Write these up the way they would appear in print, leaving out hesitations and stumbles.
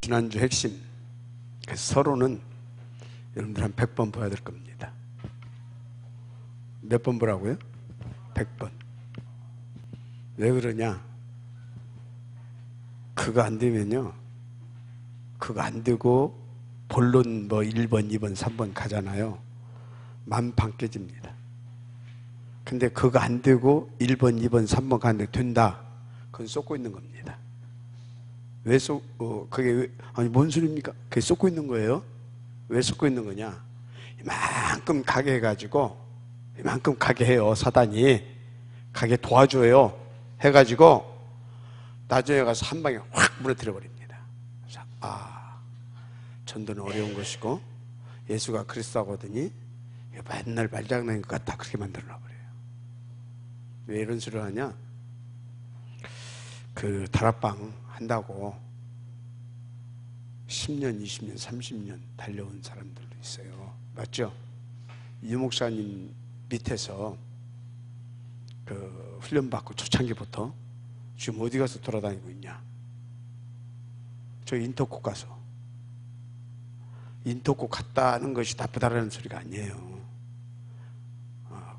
지난주 핵심 서론은 여러분들 한 100번 봐야 될 겁니다. 몇 번 보라고요? 100번. 왜 그러냐? 그거 안 되면요, 그거 안 되고 본론 뭐 1번, 2번, 3번 가잖아요. 만판 깨집니다. 근데 그거 안 되고 1번, 2번, 3번 가는데 된다. 그건 쏟고 있는 겁니다. 왜 그게 아니 뭔 소리입니까? 그게 쏟고 있는 거예요. 왜 쏟고 있는 거냐? 이만큼 가게 해가지고, 이만큼 가게 해요. 사단이 가게 도와줘요. 해가지고 나중에 가서 한 방에 확 무너뜨려 버립니다. 그래서 전도는 어려운 것이고 예수가 그리스도라고 하더니 맨날 말장난인 것 같다, 그렇게 만들어 놔버려요. 왜 이런 소리를 하냐? 그 다락방 한다고 10년, 20년, 30년 달려온 사람들도 있어요. 맞죠? 유 목사님 밑에서 그 훈련받고 초창기부터 지금 어디 가서 돌아다니고 있냐? 저 인터콕 가서. 인터콕 갔다는 것이 나쁘다라는 소리가 아니에요.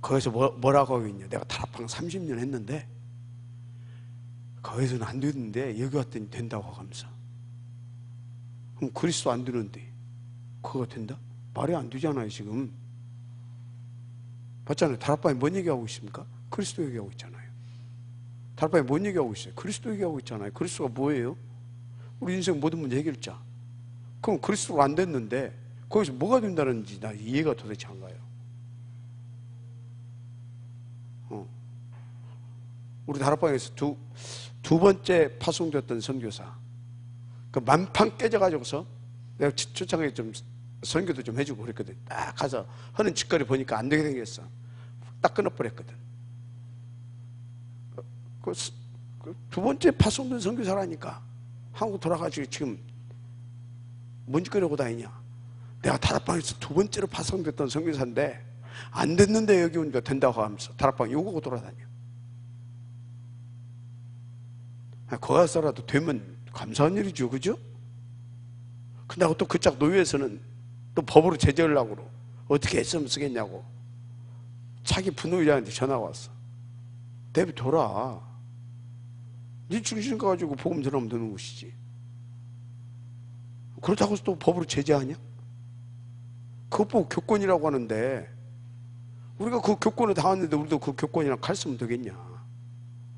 거기서 뭐라고 하고 있냐? 내가 다락방 30년 했는데 거기서는 안 되는데 여기 왔더니 된다고 하면서. 그럼 그리스도 안 되는데 그거 된다? 말이 안 되잖아요. 지금 봤잖아요. 다락방에 뭔 얘기하고 있습니까? 그리스도 얘기하고 있잖아요. 다락방에 뭔 얘기하고 있어요? 그리스도 얘기하고 있잖아요. 그리스도가 뭐예요? 우리 인생 모든 문제 해결자. 그럼 그리스도가 안 됐는데 거기서 뭐가 된다는지 나 이해가 도대체 안 가요. 우리 다락방에서 두 번째 파송됐던 선교사, 그 만판 깨져가지고서 내가 초창기에 좀 선교도 좀 해주고 그랬거든. 딱 가서 하는 짓거리 보니까 안 되게 생겼어. 딱 끊어버렸거든. 그 두 번째 파송된 선교사라니까. 한국 돌아가지고 지금 뭔 짓거리 하고 다니냐? 내가 다락방에서 두 번째로 파송됐던 선교사인데 안 됐는데 여기 오니까 된다고 하면서 다락방 요구고 돌아다녀. 거기 가서라도 되면 감사한 일이죠, 그죠? 근데 또 그쪽 노예에서는 또 법으로 제재하려고 그러고 어떻게 했으면 쓰겠냐고 자기 부노의장한테 전화가 왔어. 내비둬라. 네 중심 가가지고 복음 전하면 되는 것이지. 그렇다고 해서 또 법으로 제재하냐? 그것 보고 교권이라고 하는데 우리가 그 교권을 당했는데 우리도 그 교권이랑 갔으면 되겠냐?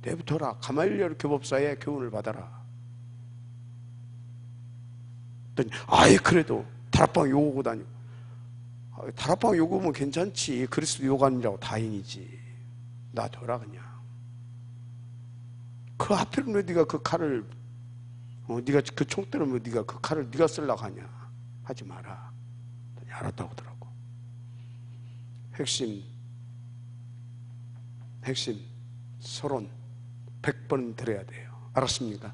내비둬라. 가말리엘 교법사의 교훈을 받아라. 아예 그래도 다락방 욕하고 다녀. 다락방 욕하면 괜찮지. 그리스도 욕하느라고 다행이지. 놔둬라 그냥. 그 하필은 왜 네가 그 칼을 네가 그 총대로 왜 네가 그 칼을 네가 쓰려고 하냐. 하지 마라. 알았다고 하더라고. 핵심 서론 100번 들어야 돼요. 알았습니까?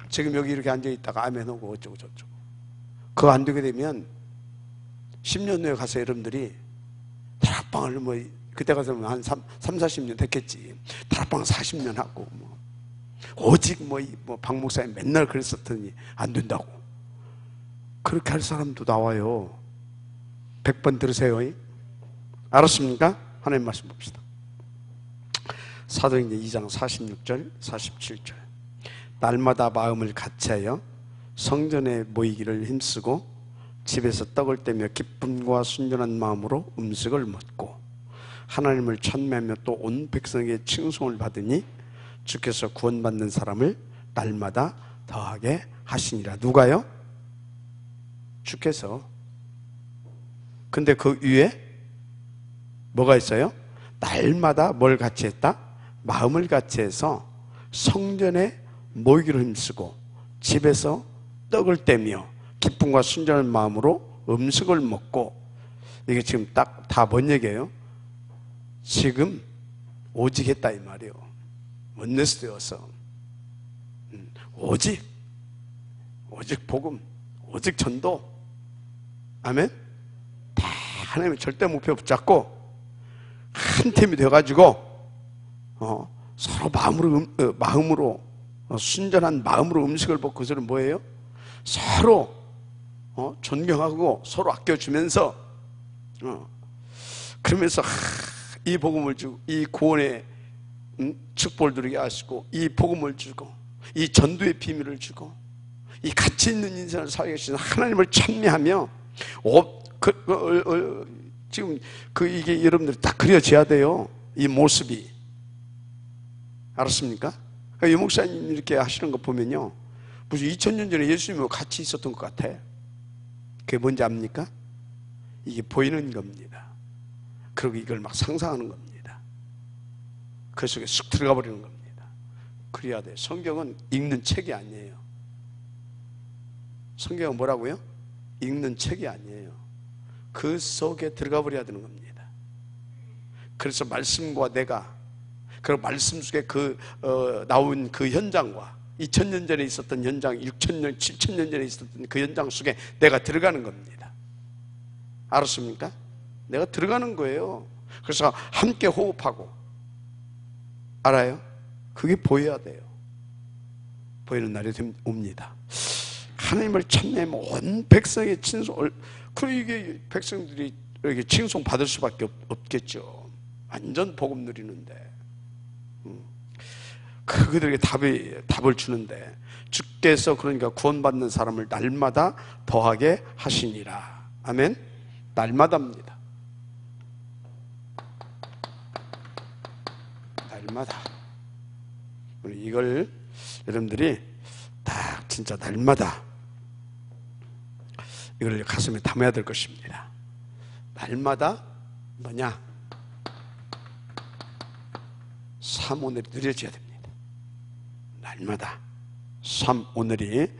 지금 여기 이렇게 앉아있다가 아멘하고 어쩌고 저쩌고 그거 안 되게 되면 10년 후에 가서 여러분들이 다락방을 뭐 그때 가서 한 40년 됐겠지. 다락방 40년 하고 뭐 오직 뭐 박 목사님 맨날 그랬었더니 안 된다고 그렇게 할 사람도 나와요. 100번 들으세요. 알았습니까? 하나님 말씀 봅시다. 사도행전 2장 46절 47절 날마다 마음을 같이하여 성전에 모이기를 힘쓰고 집에서 떡을 떼며 기쁨과 순전한 마음으로 음식을 먹고 하나님을 찬미하며 또 온 백성에게 칭송을 받으니 주께서 구원받는 사람을 날마다 더하게 하시니라. 누가요? 주께서. 근데 그 위에 뭐가 있어요? 날마다 뭘 같이 했다? 마음을 같이 해서 성전에 모이기를 힘쓰고 집에서 떡을 떼며 기쁨과 순전한 마음으로 음식을 먹고. 이게 지금 딱 다 뭔 얘기예요? 지금 오직 했다 이 말이에요. 원네스되어서 오직 복음, 오직 전도. 아멘. 다 하나님의 절대 목표 붙잡고 한 팀이 돼가지고 서로 마음으로 순전한 마음으로 음식을 먹고. 그것은 뭐예요? 서로 존경하고 서로 아껴주면서 그러면서 이 복음을 주고 이 구원의 축복을 누리게 하시고 이 복음을 주고 이 전도의 비밀을 주고 이 가치 있는 인생을 살게 하시는 하나님을 찬미하며 지금 이게 여러분들이 다 그려져야 돼요. 이 모습이. 알았습니까? 그러니까 유 목사님 이렇게 하시는 거 보면요, 무슨 2000년 전에 예수님과 같이 있었던 것 같아. 그게 뭔지 압니까? 이게 보이는 겁니다. 그리고 이걸 막 상상하는 겁니다. 그 속에 쑥 들어가 버리는 겁니다. 그래야 돼. 성경은 읽는 책이 아니에요. 성경은 뭐라고요? 읽는 책이 아니에요. 그 속에 들어가 버려야 되는 겁니다. 그래서 말씀과 내가, 그리고 말씀 속에 나온 그 현장과 2000년 전에 있었던 현장, 6000년, 7000년 전에 있었던 그 현장 속에 내가 들어가는 겁니다. 알았습니까? 내가 들어가는 거예요. 그래서 함께 호흡하고, 알아요? 그게 보여야 돼요. 보이는 날이 옵니다. 하나님을 찬미하면 온 백성의 칭송을, 그리고 이게 백성들이 이렇게 칭송 받을 수밖에 없겠죠. 완전 복음 누리는데. 그들에게 답을 주는데, 주께서 그러니까 구원받는 사람을 날마다 더하게 하시니라. 아멘? 날마다입니다. 날마다. 이걸 여러분들이 딱 진짜 날마다 이걸 가슴에 담아야 될 것입니다. 날마다 뭐냐? 삶 오늘이 누려져야 됩니다. 날마다 삶 오늘이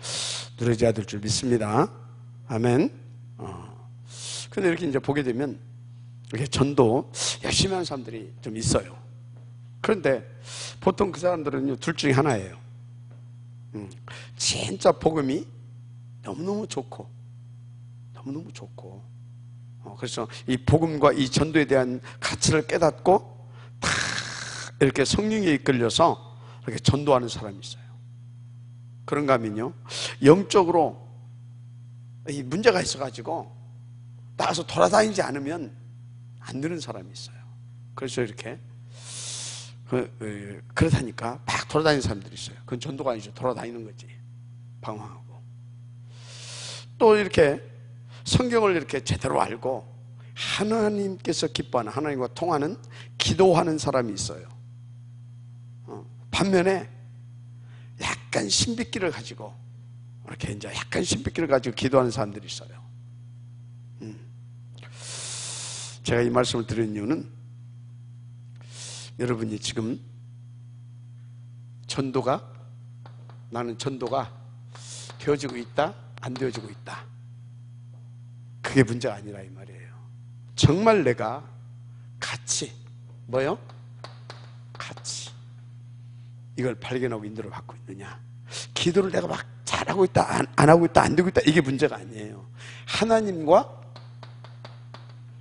누려져야 될 줄 믿습니다. 아멘. 근데 이렇게 이제 보게 되면 이렇게 전도 열심히 하는 사람들이 좀 있어요. 그런데 보통 그 사람들은 둘 중에 하나예요. 진짜 복음이 너무너무 좋고 그래서 이 복음과 이 전도에 대한 가치를 깨닫고 다 이렇게 성령에 이끌려서 이렇게 전도하는 사람이 있어요. 그런가 하면요, 영적으로 이 문제가 있어가지고 나가서 돌아다니지 않으면 안 되는 사람이 있어요. 그래서 이렇게 그렇다니까 막 돌아다니는 사람들이 있어요. 그건 전도가 아니죠. 돌아다니는 거지. 방황하고. 또 이렇게 성경을 이렇게 제대로 알고 하나님께서 기뻐하는, 하나님과 통하는 기도하는 사람이 있어요. 반면에 약간 신비기를 가지고 이렇게 이제 약간 신비기를 가지고 기도하는 사람들이 있어요. 제가 이 말씀을 드리는 이유는 여러분이 지금 나는 전도가 되어지고 있다, 안 되어지고 있다, 그게 문제가 아니라 이 말이에요. 정말 내가 같이 이걸 발견하고 인도를 받고 있느냐, 기도를 내가 막 잘하고 있다, 안 하고 있다, 안 되고 있다, 이게 문제가 아니에요. 하나님과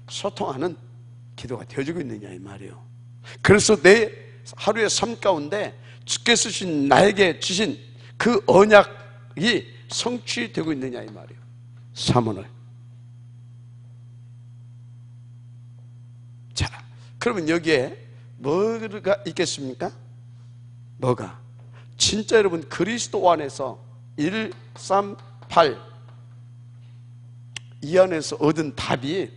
소통하는 기도가 되어지고 있느냐 이 말이에요. 그래서 내 하루의 삶 가운데 주께서 나에게 주신 그 언약이 성취되고 있느냐 이 말이에요. 삶을. 자, 그러면 여기에 뭐가 있겠습니까? 뭐가? 진짜 여러분 그리스도 안에서 138 이 안에서 얻은 답이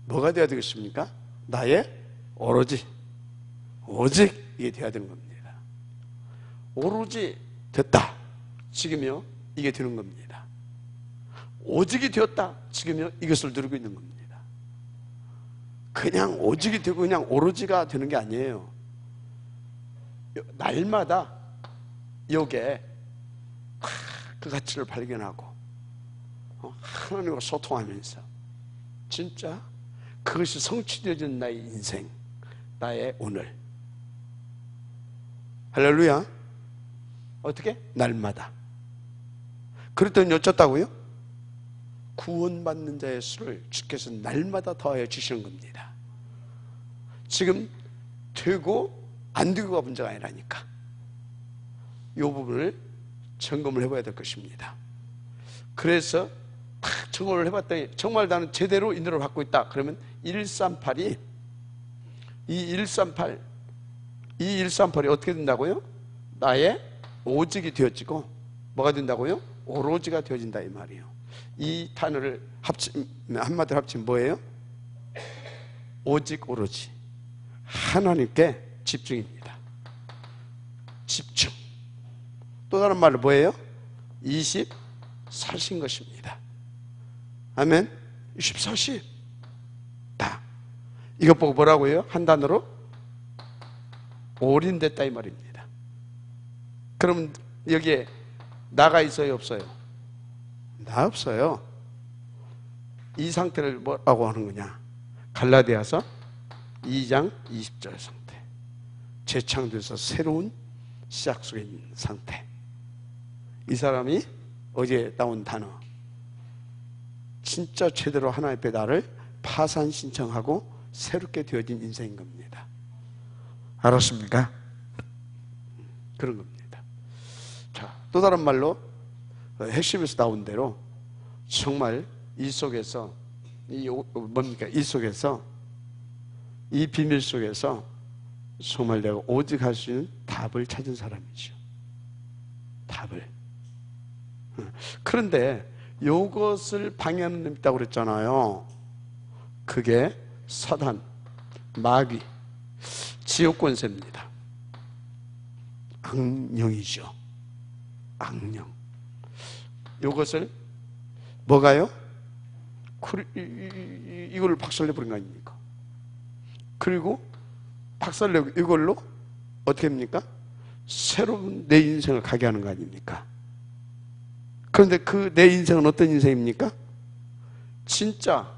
뭐가 돼야 되겠습니까? 나의 오직 이게 돼야 되는 겁니다. 오로지 됐다, 지금요 이게 되는 겁니다. 오직이 되었다, 지금요 이것을 누리고 있는 겁니다. 그냥 오직이 되고 그냥 오로지가 되는 게 아니에요. 날마다 여기에 그 가치를 발견하고 하나님과 소통하면서 진짜 그것이 성취되어진 나의 인생, 나의 오늘. 할렐루야. 어떻게? 날마다. 그랬더니 어쩌다고요? 구원받는 자의 수를 주께서 날마다 더하여 주시는 겁니다. 지금 되고 안 되고가 문제가 아니라니까. 이 부분을 점검을 해봐야 될 것입니다. 그래서 딱 점검을 해봤더니 정말 나는 제대로 인도를 받고 있다. 그러면 138이 이 138이 어떻게 된다고요? 나의 오직이 되어지고 뭐가 된다고요? 오로지가 되어진다 이 말이에요. 이 단어를 한마디로 합치면 뭐예요? 오직 오로지 하나님께 집중입니다. 집중. 또 다른 말로 뭐예요? 24신 것입니다. 아멘. 24시 다. 이것 보고 뭐라고요? 한 단어로 올인됐다 이 말입니다. 그럼 여기에 나가 있어요 없어요? 나 없어요. 이 상태를 뭐라고 하는 거냐? 갈라디아서 2장 20절 상태. 재창조에서 새로운 시작 속에 있는 상태. 이 사람이 어제 나온 단어, 진짜 제대로 하나님 앞에 나를 파산 신청하고 새롭게 되어진 인생인 겁니다. 알았습니까? 그런 겁니다. 자, 또 다른 말로 핵심에서 나온 대로 정말 이 속에서 이 속에서 이 비밀 속에서 정말 내가 오직 할 수 있는 답을 찾은 사람이죠. 답을. 그런데 이것을 방해하는 놈이 있다고 그랬잖아요. 그게 사단, 마귀, 지옥 권세입니다. 악령이죠. 악령. 이것을 뭐가요? 이걸 박살내버린 거 아닙니까? 그리고 박살내고 이걸로 어떻게 합니까? 새로운 내 인생을 가게 하는 거 아닙니까? 그런데 그 내 인생은 어떤 인생입니까? 진짜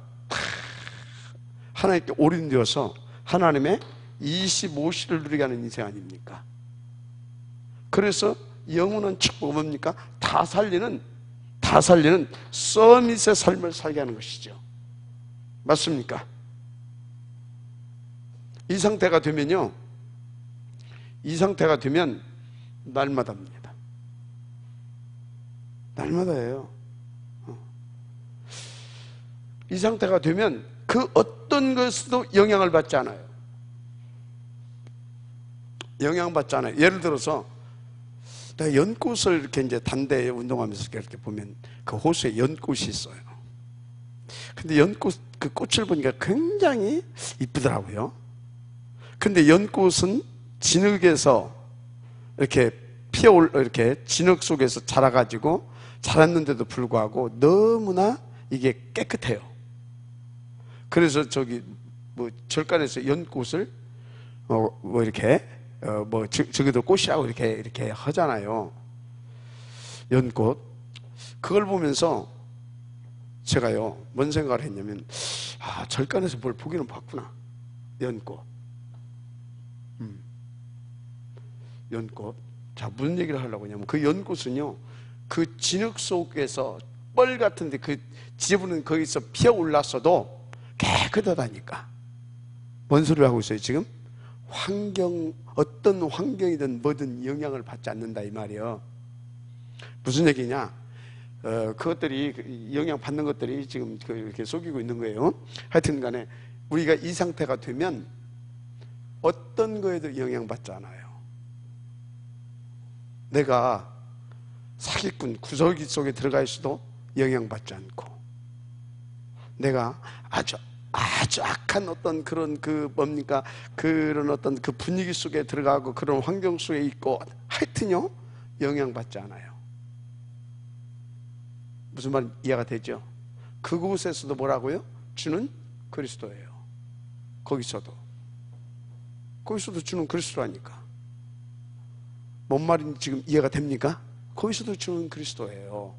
하나님께 올인되어서 하나님의 25시를 누리게 하는 인생 아닙니까? 그래서 영원한 축복은 뭡니까? 다 살리는 서밋의 삶을 살게 하는 것이죠. 맞습니까? 이 상태가 되면 날마다입니다. 날마다예요. 이 상태가 되면 그 어떤 것에도 영향을 받지 않아요. 영향받지 않아요. 예를 들어서 내가 연꽃을 이렇게 이제 단대에 운동하면서 이렇게 보면 그 호수에 연꽃이 있어요. 근데 연꽃, 그 꽃을 보니까 굉장히 이쁘더라고요. 근데 연꽃은 진흙에서 이렇게 이렇게 진흙 속에서 자라가지고 자랐는데도 불구하고 너무나 이게 깨끗해요. 그래서 저기 뭐 절간에서 연꽃을 뭐 이렇게 저기도 꽃이라고 이렇게 하잖아요. 연꽃. 그걸 보면서 제가요, 뭔 생각을 했냐면, 절간에서 뭘 보기는 봤구나. 연꽃. 연꽃. 자, 무슨 얘기를 하려고 하냐면, 그 연꽃은요, 그 진흙 속에서 뻘 같은데 그 지저분은 거기서 피어 올랐어도 깨끗하다니까. 뭔 소리를 하고 있어요, 지금? 어떤 환경이든 뭐든 영향을 받지 않는다 이 말이에요. 무슨 얘기냐? 그것들이 영향 받는 것들이 지금 이렇게 속이고 있는 거예요. 하여튼 간에 우리가 이 상태가 되면 어떤 거에도 영향받지 않아요. 내가 사기꾼 구설기 속에 들어가 있어도 영향받지 않고, 내가 아주 악한 어떤 그런 그런 어떤 그 분위기 속에 들어가고 그런 환경 속에 있고, 하여튼요 영향받지 않아요. 무슨 말 이해가 되죠? 그곳에서도 뭐라고요? 주는 그리스도예요. 거기서도 주는 그리스도라니까. 뭔 말인지 지금 이해가 됩니까? 거기서도 주는 그리스도예요.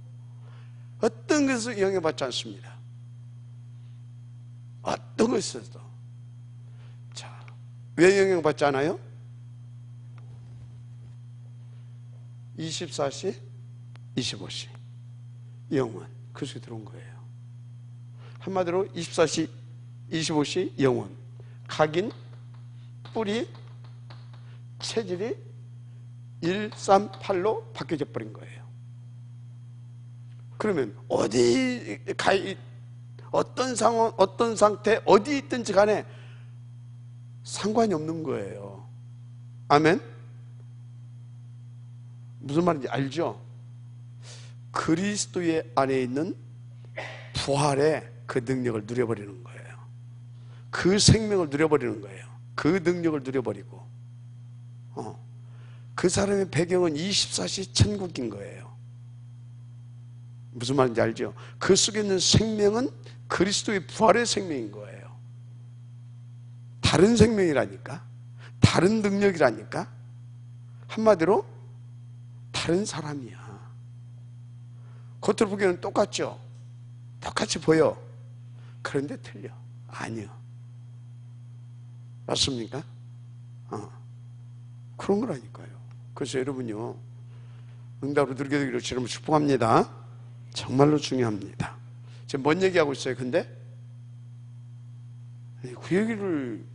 어떤 것에서 영향받지 않습니다. 어떤 것에서도. 자, 왜 영향받지 않아요? 24시, 25시 영원, 그 속에 들어온 거예요. 한마디로 24시, 25시 영원, 각인, 뿌리, 체질이 138로 바뀌어져 버린 거예요. 그러면 어디 가, 어떤 상황, 어떤 상태, 어디 있든지 간에 상관이 없는 거예요. 아멘? 무슨 말인지 알죠? 그리스도의 안에 있는 부활의 그 능력을 누려버리는 거예요. 그 생명을 누려버리는 거예요. 그 능력을 누려버리고, 그 사람의 배경은 24시 천국인 거예요. 무슨 말인지 알죠? 그 속에 있는 생명은 그리스도의 부활의 생명인 거예요. 다른 생명이라니까, 다른 능력이라니까, 한마디로 다른 사람이야. 겉으로 보기에는 똑같죠? 똑같이 보여. 그런데 틀려. 아니요. 맞습니까? 그런 거라니까요. 그래서 여러분요, 응답으로 누리게 되기를 주님을 축복합니다. 정말로 중요합니다. 지금 뭔 얘기하고 있어요? 근데 그 얘기를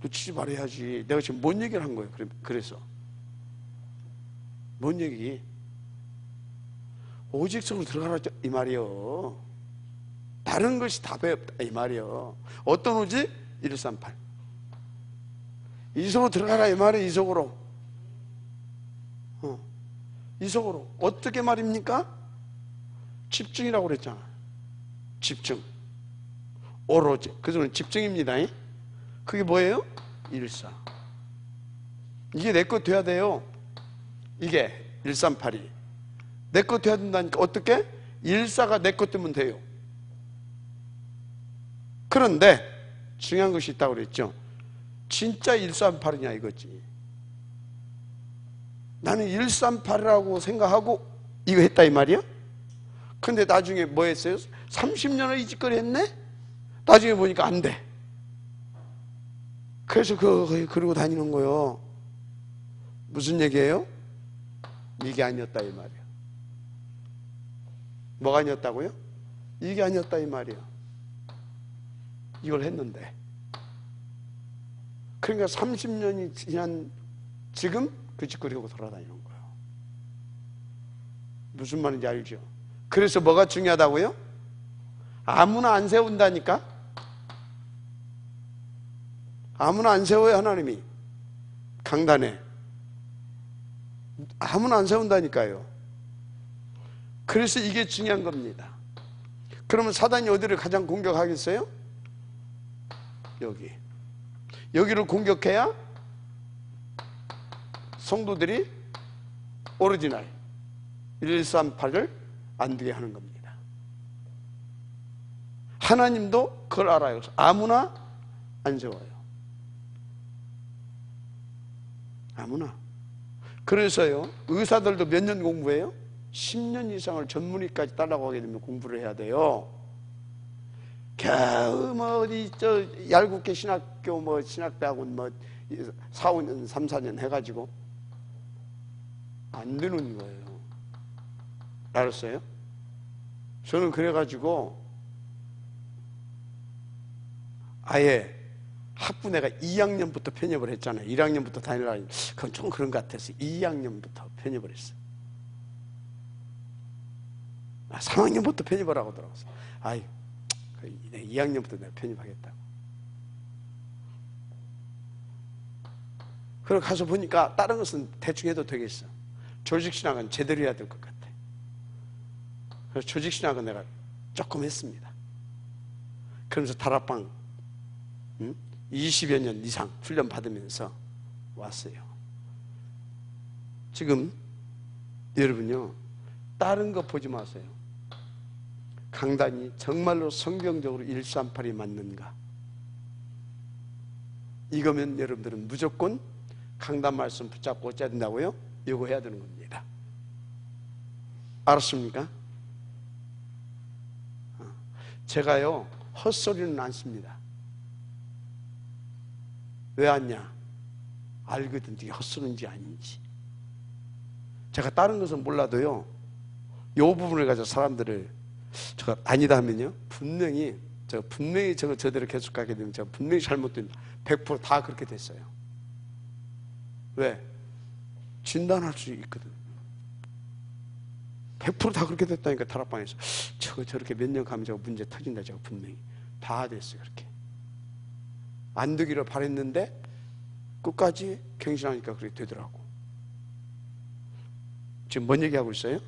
놓치지 말아야지. 내가 지금 뭔 얘기를 한 거예요? 그래서 뭔 얘기? 오직 성으로 들어가라 이 말이요. 다른 것이 답이 없다 이 말이요. 어떤 오직? 138 이속으로 들어가라 이 말이에요. 이속으로. 이속으로. 어떻게 말입니까? 집중이라고 그랬잖아. 집중. 오로지. 그래서 집중입니다. 그게 뭐예요? 일사. 이게 내 것 돼야 돼요. 이게 138이 내 것 돼야 된다니까. 어떻게? 일사가 내 것 되면 돼요. 그런데 중요한 것이 있다고 그랬죠. 진짜 138이냐 이거지. 나는 138이라고 생각하고 이거 했다 이 말이야? 근데 나중에 뭐 했어요? 30년을 이 짓거리 했네? 나중에 보니까 안 돼. 그래서 그러고 다니는 거요. 무슨 얘기예요? 이게 아니었다 이 말이야. 뭐가 아니었다고요? 이게 아니었다 이 말이야. 이걸 했는데. 그러니까 30년이 지난 지금 그 짓거리고 돌아다니는 거예요. 무슨 말인지 알죠? 그래서 뭐가 중요하다고요? 아무나 안 세운다니까? 아무나 안 세워요, 하나님이. 강단에. 아무나 안 세운다니까요. 그래서 이게 중요한 겁니다. 그러면 사단이 어디를 가장 공격하겠어요? 여기를 공격해야 성도들이 오리지널 138을 안 되게 하는 겁니다. 하나님도 그걸 알아요. 아무나 안 세워요. 아무나. 그래서요, 의사들도 몇 년 공부해요? 10년 이상을 전문의까지 따라가게 되면 공부를 해야 돼요. 겨우 뭐 어디 얄궂게 신학교 신학대학원 4, 5년 3, 4년 해가지고 안 되는 거예요. 알았어요? 저는 그래가지고 아예 학부 내가 2학년부터 편입을 했잖아요. 1학년부터 다니려고. 그건 좀 그런 것 같아서 2학년부터 편입을 했어요. 3학년부터 편입을 하고 들어갔어요. 2학년부터 내가 편입하겠다고. 그리고 가서 보니까 다른 것은 대충 해도 되겠어. 조직신학은 제대로 해야 될 것 같아. 그래서 조직신학은 내가 조금 했습니다. 그러면서 다락방 20여 년 이상 훈련 받으면서 왔어요. 지금 여러분요, 다른 거 보지 마세요. 강단이 정말로 성경적으로 138이 맞는가? 이거면 여러분들은 무조건 강단 말씀 붙잡고 어째야 된다고요? 이거 해야 되는 겁니다. 알았습니까? 제가요, 헛소리는 안 씁니다. 왜 왔냐? 알거든, 이게 헛소리인지 아닌지. 제가 다른 것은 몰라도요, 이 부분을 가지고 사람들을 제가 아니다 하면요, 분명히 저대로 계속 가게 되면 제가 분명히 잘못된다. 100% 다 그렇게 됐어요. 왜? 진단할 수 있거든. 100%다 그렇게 됐다니까. 다락방에서 저렇게 몇 년 가면 저거 문제 터진다. 저거 분명히 다 됐어요. 그렇게 안 되기를 바랬는데 끝까지 갱신하니까 그렇게 되더라고. 지금 뭔 얘기하고 있어요?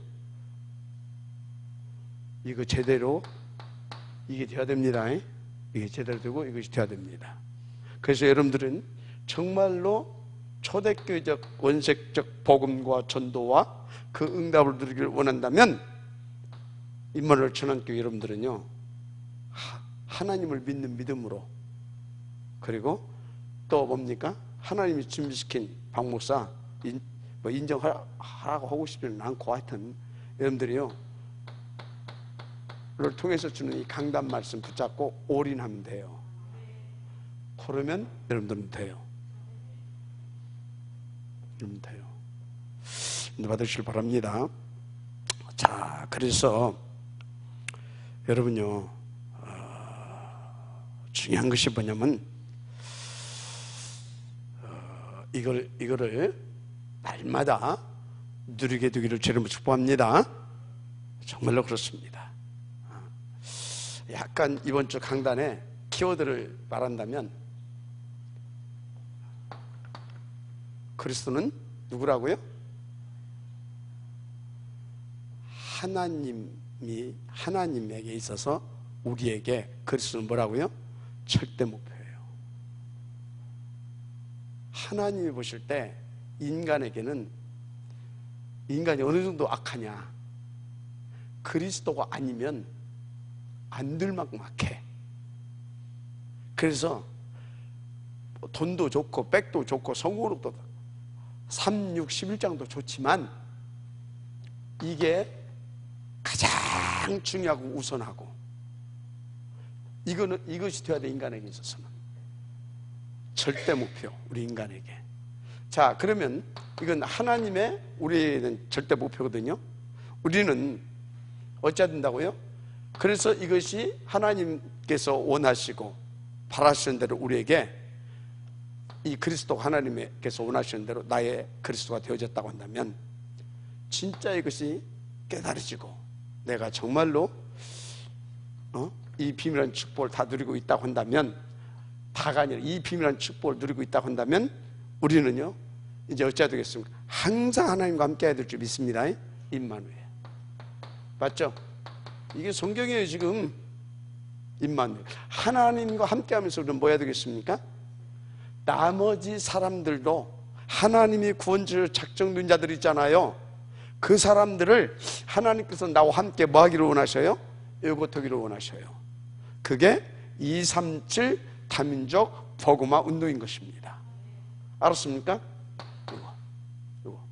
이거 제대로 이게 돼야 됩니다. 이게 제대로 되고 이것이 돼야 됩니다. 그래서 여러분들은 정말로 초대교회적 원색적 복음과 전도와 그 응답을 누리기를 원한다면 임마누엘 천안교회 여러분들은요, 하나님을 믿는 믿음으로, 그리고 또 뭡니까? 하나님이 준비시킨 박 목사 인정하라고 하고 싶지는 않고, 하여튼 여러분들이요 를 통해서 주는 이 강단 말씀 붙잡고 올인하면 돼요. 그러면 여러분들은 돼요. 여러분 돼요. 받으시길 바랍니다. 자, 그래서 여러분요, 중요한 것이 뭐냐면 이거를 날마다 누리게 되기를 주님으로 축복합니다. 정말로 그렇습니다. 약간 이번 주 강단에 키워드를 말한다면, 그리스도는 누구라고요? 하나님에게 있어서 우리에게 그리스도는 뭐라고요? 절대 목표예요. 하나님이 보실 때 인간에게는, 인간이 어느 정도 악하냐, 그리스도가 아니면 안 될 만큼 악해. 그래서 돈도 좋고 백도 좋고 성공도 3, 6, 11장도 좋지만 이게 가장 중요하고 우선하고, 이것이 되어야 돼. 인간에게 있어서는 절대 목표, 우리 인간에게. 자, 그러면 이건 하나님의, 우리는 절대 목표거든요. 우리는 어찌해야 된다고요? 그래서 이것이 하나님께서 원하시고 바라시는 대로 우리에게, 이 그리스도 하나님께서 원하시는 대로 나의 그리스도가 되어졌다고 한다면, 진짜 이것이 깨달아지고 내가 정말로 이 비밀한 축복을 다 누리고 있다고 한다면, 다가 아니라 이 비밀한 축복을 누리고 있다고 한다면, 우리는요 이제 어찌해야 되겠습니까? 항상 하나님과 함께 해야 될 줄 믿습니다. 임마누엘. 맞죠? 이게 성경이에요. 지금 임마누엘, 하나님과 함께 하면서 우리는 뭐 해야 되겠습니까? 나머지 사람들도, 하나님이 구원주를 작정된 자들 있잖아요. 그 사람들을 하나님께서 나와 함께 뭐 하기를 원하셔요? 요것하기를 원하셔요. 그게 237 다민족 복음화 운동인 것입니다. 알았습니까? 요거.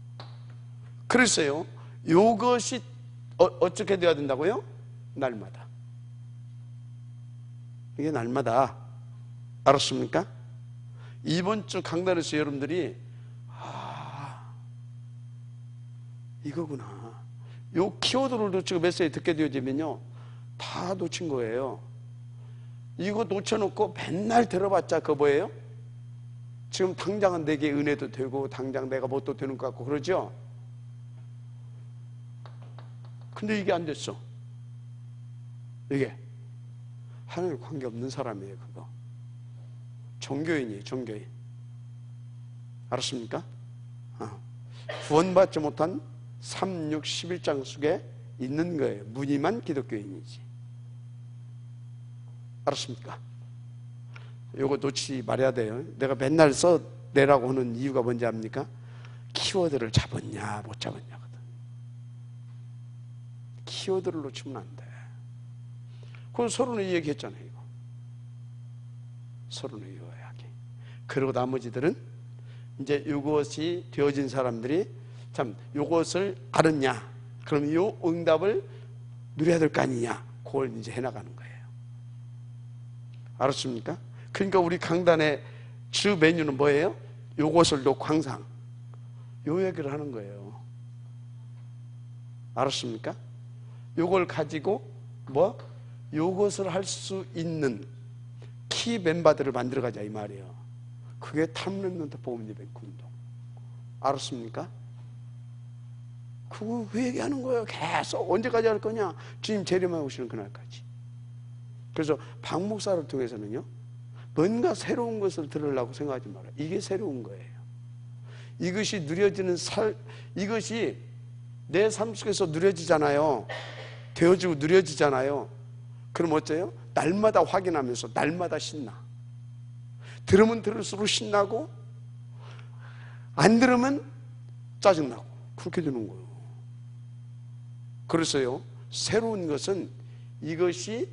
그래서요, 요것이 어떻게 되어야 된다고요? 날마다. 이게 날마다. 알았습니까? 이번 주 강단에서 여러분들이 이거구나, 요 키워드를 놓치고 메시지 듣게 되어지면요 다 놓친 거예요. 이거 놓쳐놓고 맨날 들어봤자 그거 뭐예요? 지금 당장은 내게 은혜도 되고 당장 내가 뭣도 되는 것 같고 그러죠? 근데 이게 안 됐어. 이게 하나님 관계없는 사람이에요. 그거 종교인이에요. 종교인. 알았습니까? 구원받지 못한 3, 6, 11장 속에 있는 거예요. 무늬만 기독교인이지. 알았습니까? 요거 놓치지 말아야 돼요. 내가 맨날 써내라고 하는 이유가 뭔지 압니까? 키워드를 잡았냐 못 잡았냐거든. 키워드를 놓치면 안 돼. 그건 서로는 얘기했잖아요. 이거 서로는 이야기. 그리고 나머지들은 이제 이것이 되어진 사람들이 참 이것을 알았냐, 그럼 이 응답을 누려야 될 거 아니냐, 그걸 이제 해나가는 거예요. 알았습니까? 그러니까 우리 강단의 주 메뉴는 뭐예요? 요것을 놓고 항상 요 얘기를 하는 거예요. 알았습니까? 요걸 가지고 요것을 할 수 있는 키 멤버들을 만들어 가자 이 말이에요. 그게 탐렘넌트 복음 예배 운동. 알았습니까? 그 얘기하는 거예요. 계속. 언제까지 할 거냐? 주님 재림하고 오시는 그날까지. 그래서 박 목사를 통해서는요, 뭔가 새로운 것을 들으려고 생각하지 마라. 이게 새로운 거예요. 이것이 누려지는 이것이 내 삶 속에서 누려지잖아요. 되어지고 누려지잖아요. 그럼 어째요? 날마다 확인하면서 날마다 신나. 들으면 들을수록 신나고, 안 들으면 짜증나고, 그렇게 되는 거예요. 그래서요, 새로운 것은 이것이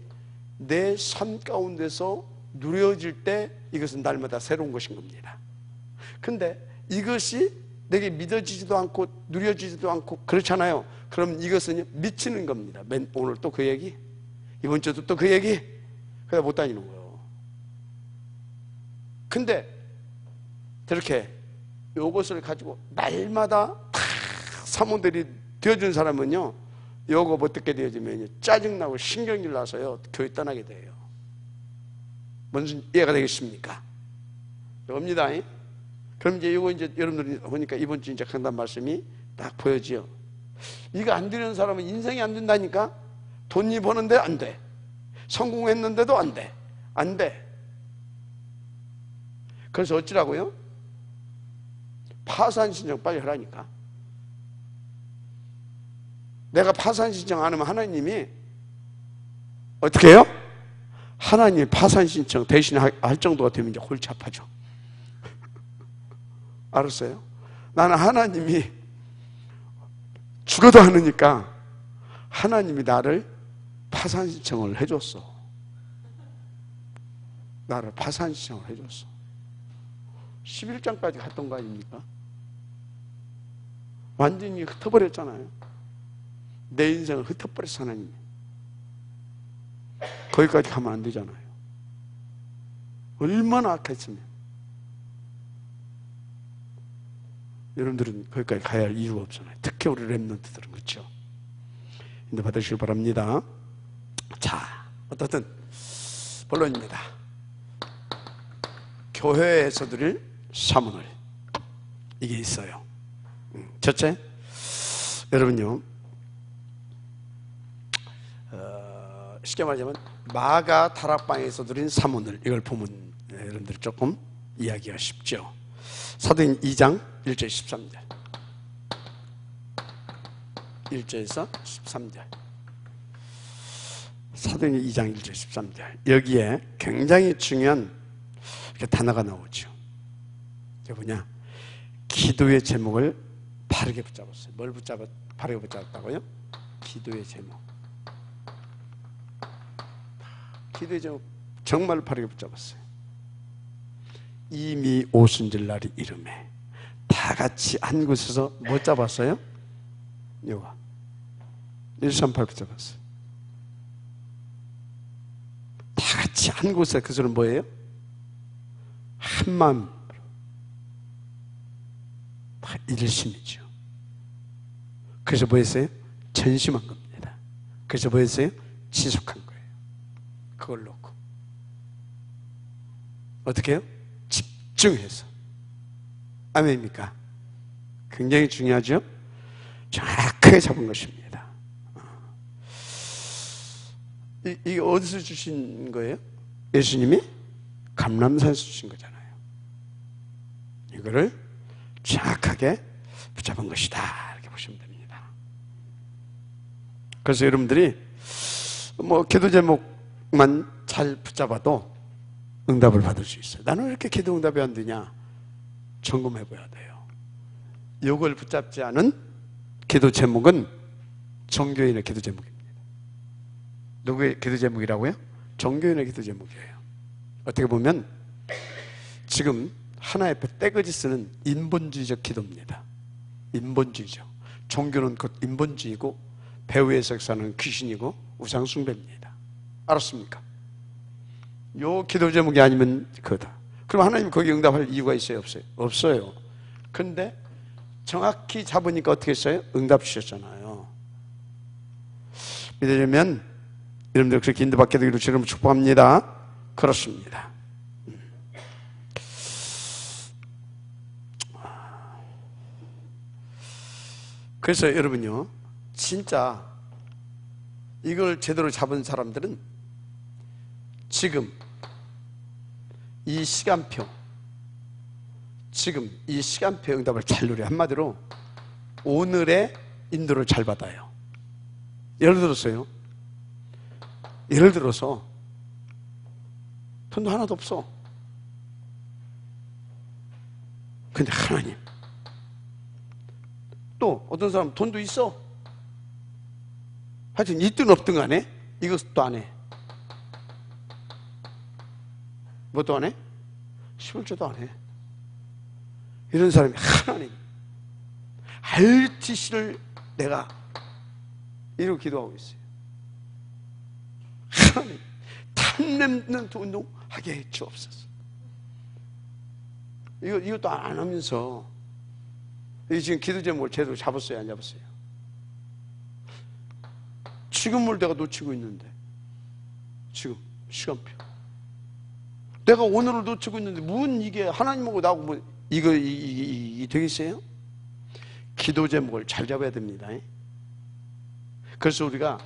내 삶 가운데서 누려질 때 이것은 날마다 새로운 것인 겁니다. 근데 이것이 내게 믿어지지도 않고 누려지지도 않고 그렇잖아요. 그럼 이것은 미치는 겁니다. 오늘 또 그 얘기, 이번 주도 또 그 얘기, 그래서 못 다니는 거예요. 근데 저렇게 요것을 가지고 날마다 다 사모들이 되어준 사람은요, 요거 어떻게 되어지면요, 짜증나고 신경질 나서요, 교회 떠나게 돼요. 뭔지 이해가 되겠습니까? 이겁니다. 그럼 이제 이거 이제 여러분들이 보니까 이번 주 이제 강단 말씀이 딱 보여지요. 이거 안 되는 사람은 인생이 안 된다니까? 돈이 버는데 안 돼. 성공했는데도 안 돼. 안 돼. 그래서 어찌라고요? 파산 신청 빨리 하라니까. 내가 파산 신청 안 하면 하나님이 어떻게 해요? 하나님이 파산 신청 대신 할 정도가 되면 이제 골치 아파져. 알았어요? 나는 하나님이 죽어도 않으니까 하나님이 나를 파산 신청을 해줬어. 나를 파산 신청을 해줬어. 11장까지 갔던 거 아닙니까? 완전히 흩어버렸잖아요. 내 인생을 흩어버렸어, 하나님이. 거기까지 가면 안 되잖아요. 얼마나 악했으면. 여러분들은 거기까지 가야 할 이유가 없잖아요. 특히 우리 랩런트들은. 그렇죠? 인도 받으시길 바랍니다. 자, 어떻든 본론입니다. 교회에서 드릴 사문을, 이게 있어요. 첫째, 여러분요, 쉽게 말하자면 마가 다락방에서 드린 사문을, 이걸 보면 여러분들 조금 이야기가 쉽죠. 사도행 2장 1절 13절 1절에서 13절, 사도행 2장 1절 13절, 여기에 굉장히 중요한 단어가 나오죠. 이게 뭐냐? 기도의 제목을 바르게 붙잡았어요. 뭘 바르게 붙잡았다고요? 기도의 제목. 기도의 제목 정말 바르게 붙잡았어요. 이미 오순절 날이 이름에 다 같이 한 곳에서 뭐 잡았어요? 요거 138 붙잡았어요. 다 같이 한 곳에, 그 소리는 뭐예요? 한 마음으로 다 일심이죠. 그래서 뭐 했어요? 전심한 겁니다. 그래서 뭐 했어요? 지속한 거예요. 그걸 놓고 어떻게 해요? 집중해서. 아멘입니까? 굉장히 중요하죠? 정확하게 잡은 것입니다. 이게 어디서 주신 거예요? 예수님이 감람산에서 주신 거잖아요. 이거를 정확하게 붙잡은 것이다, 이렇게 보시면 됩니다. 그래서 여러분들이 뭐 기도 제목만 잘 붙잡아도 응답을 받을 수 있어요. 나는 왜 이렇게 기도 응답이 안 되냐? 점검해 봐야 돼요. 이걸 붙잡지 않은 기도 제목은 종교인의 기도 제목입니다. 누구의 기도 제목이라고요? 종교인의 기도 제목이에요. 어떻게 보면 지금 하나의 떼거지 쓰는 인본주의적 기도입니다. 인본주의죠. 종교는 곧 인본주의고 배후의 석사는 귀신이고 우상숭배입니다. 알았습니까? 요 기도 제목이 아니면 그거다. 그럼 하나님 거기 응답할 이유가 있어요? 없어요? 없어요. 근데 정확히 잡으니까 어떻게 했어요? 응답 주셨잖아요. 믿으려면 여러분들 그렇게 인도받게 되기를 주님으로 축복합니다. 그렇습니다. 그래서 여러분요, 진짜 이걸 제대로 잡은 사람들은 지금 이 시간표, 지금 이 시간표 응답을 잘 누려. 한마디로 오늘의 인도를 잘 받아요. 예를 들어서요, 예를 들어서 돈도 하나도 없어. 근데 하나님, 또 어떤 사람 돈도 있어. 하여튼 있든 없든 간에 이것도 안 해. 뭐도 안 해? 11조도 안 해. 이런 사람이 하나님, RTC를 내가 이러고 기도하고 있어요. 하나님, 탐냄는 운동 하게 해 주옵소서. 이것도 안 하면서 지금 기도 제목을 제대로 잡았어요, 안 잡았어요? 지금을 내가 놓치고 있는데, 지금 시간표 내가 오늘을 놓치고 있는데 무슨 이게 하나님하고 나하고 뭐 이게 되겠어요? 기도 제목을 잘 잡아야 됩니다. 그래서 우리가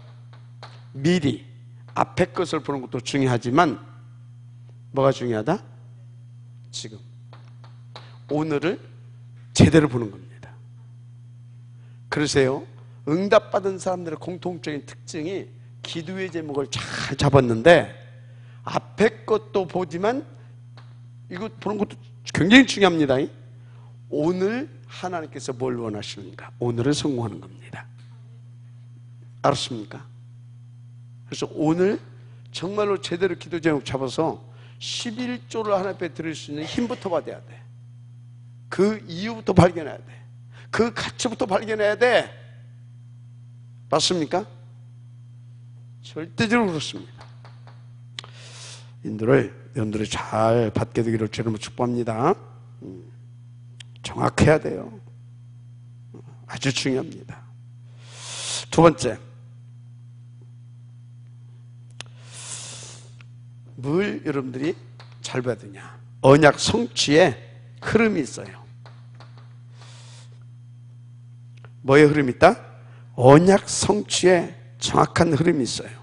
미리 앞에 것을 보는 것도 중요하지만 뭐가 중요하다? 지금 오늘을 제대로 보는 겁니다. 그러세요, 응답받은 사람들의 공통적인 특징이 기도의 제목을 잘 잡았는데 앞에 것도 보지만 이거 보는 것도 굉장히 중요합니다. 오늘 하나님께서 뭘 원하시는가? 오늘을 성공하는 겁니다. 알았습니까? 그래서 오늘 정말로 제대로 기도 제목 잡아서 11조를 하나님 앞에 드릴 수 있는 힘부터 받아야 돼. 그 이유부터 발견해야 돼. 그 가치부터 발견해야 돼. 맞습니까? 절대적으로 그렇습니다. 인도를 여러분들이 잘 받게 되기를 주님으로 축복합니다. 정확해야 돼요. 아주 중요합니다. 두 번째, 뭘 여러분들이 잘 봐야 되냐? 언약 성취에 흐름이 있어요. 뭐의 흐름이 있다? 언약 성취에 정확한 흐름이 있어요.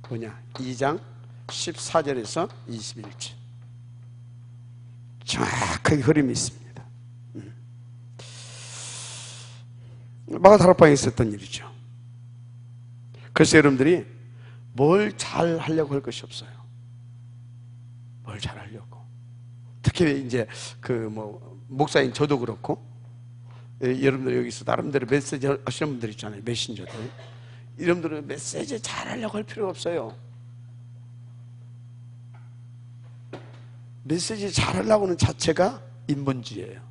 뭐냐? 2장 14절에서 21절 정확하게 흐름이 있습니다. 마가다락방에 있었던 일이죠. 그래서 여러분들이 뭘 잘 하려고 할 것이 없어요. 뭘 잘 하려고. 특히 이제 목사인 저도 그렇고, 여러분들 여기서 나름대로 메시지 하시는 분들 있잖아요. 메신저들. 여러분들은 메시지 잘 하려고 할 필요가 없어요. 메시지 잘 하려고 하는 자체가 인본주의예요.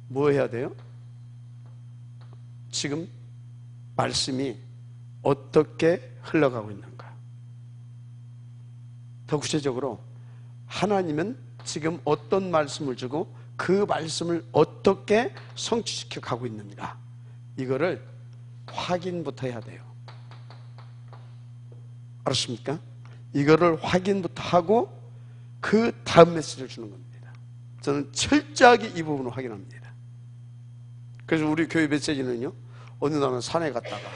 뭐 해야 돼요? 지금 말씀이 어떻게 흘러가고 있는가? 더 구체적으로 하나님은 지금 어떤 말씀을 주고 그 말씀을 어떻게 성취시켜 가고 있는가? 이거를 확인부터 해야 돼요. 알았습니까? 이거를 확인부터 하고 그 다음 메시지를 주는 겁니다. 저는 철저하게 이 부분을 확인합니다. 그래서 우리 교회 메시지는요, 어느 날은 산에 갔다가,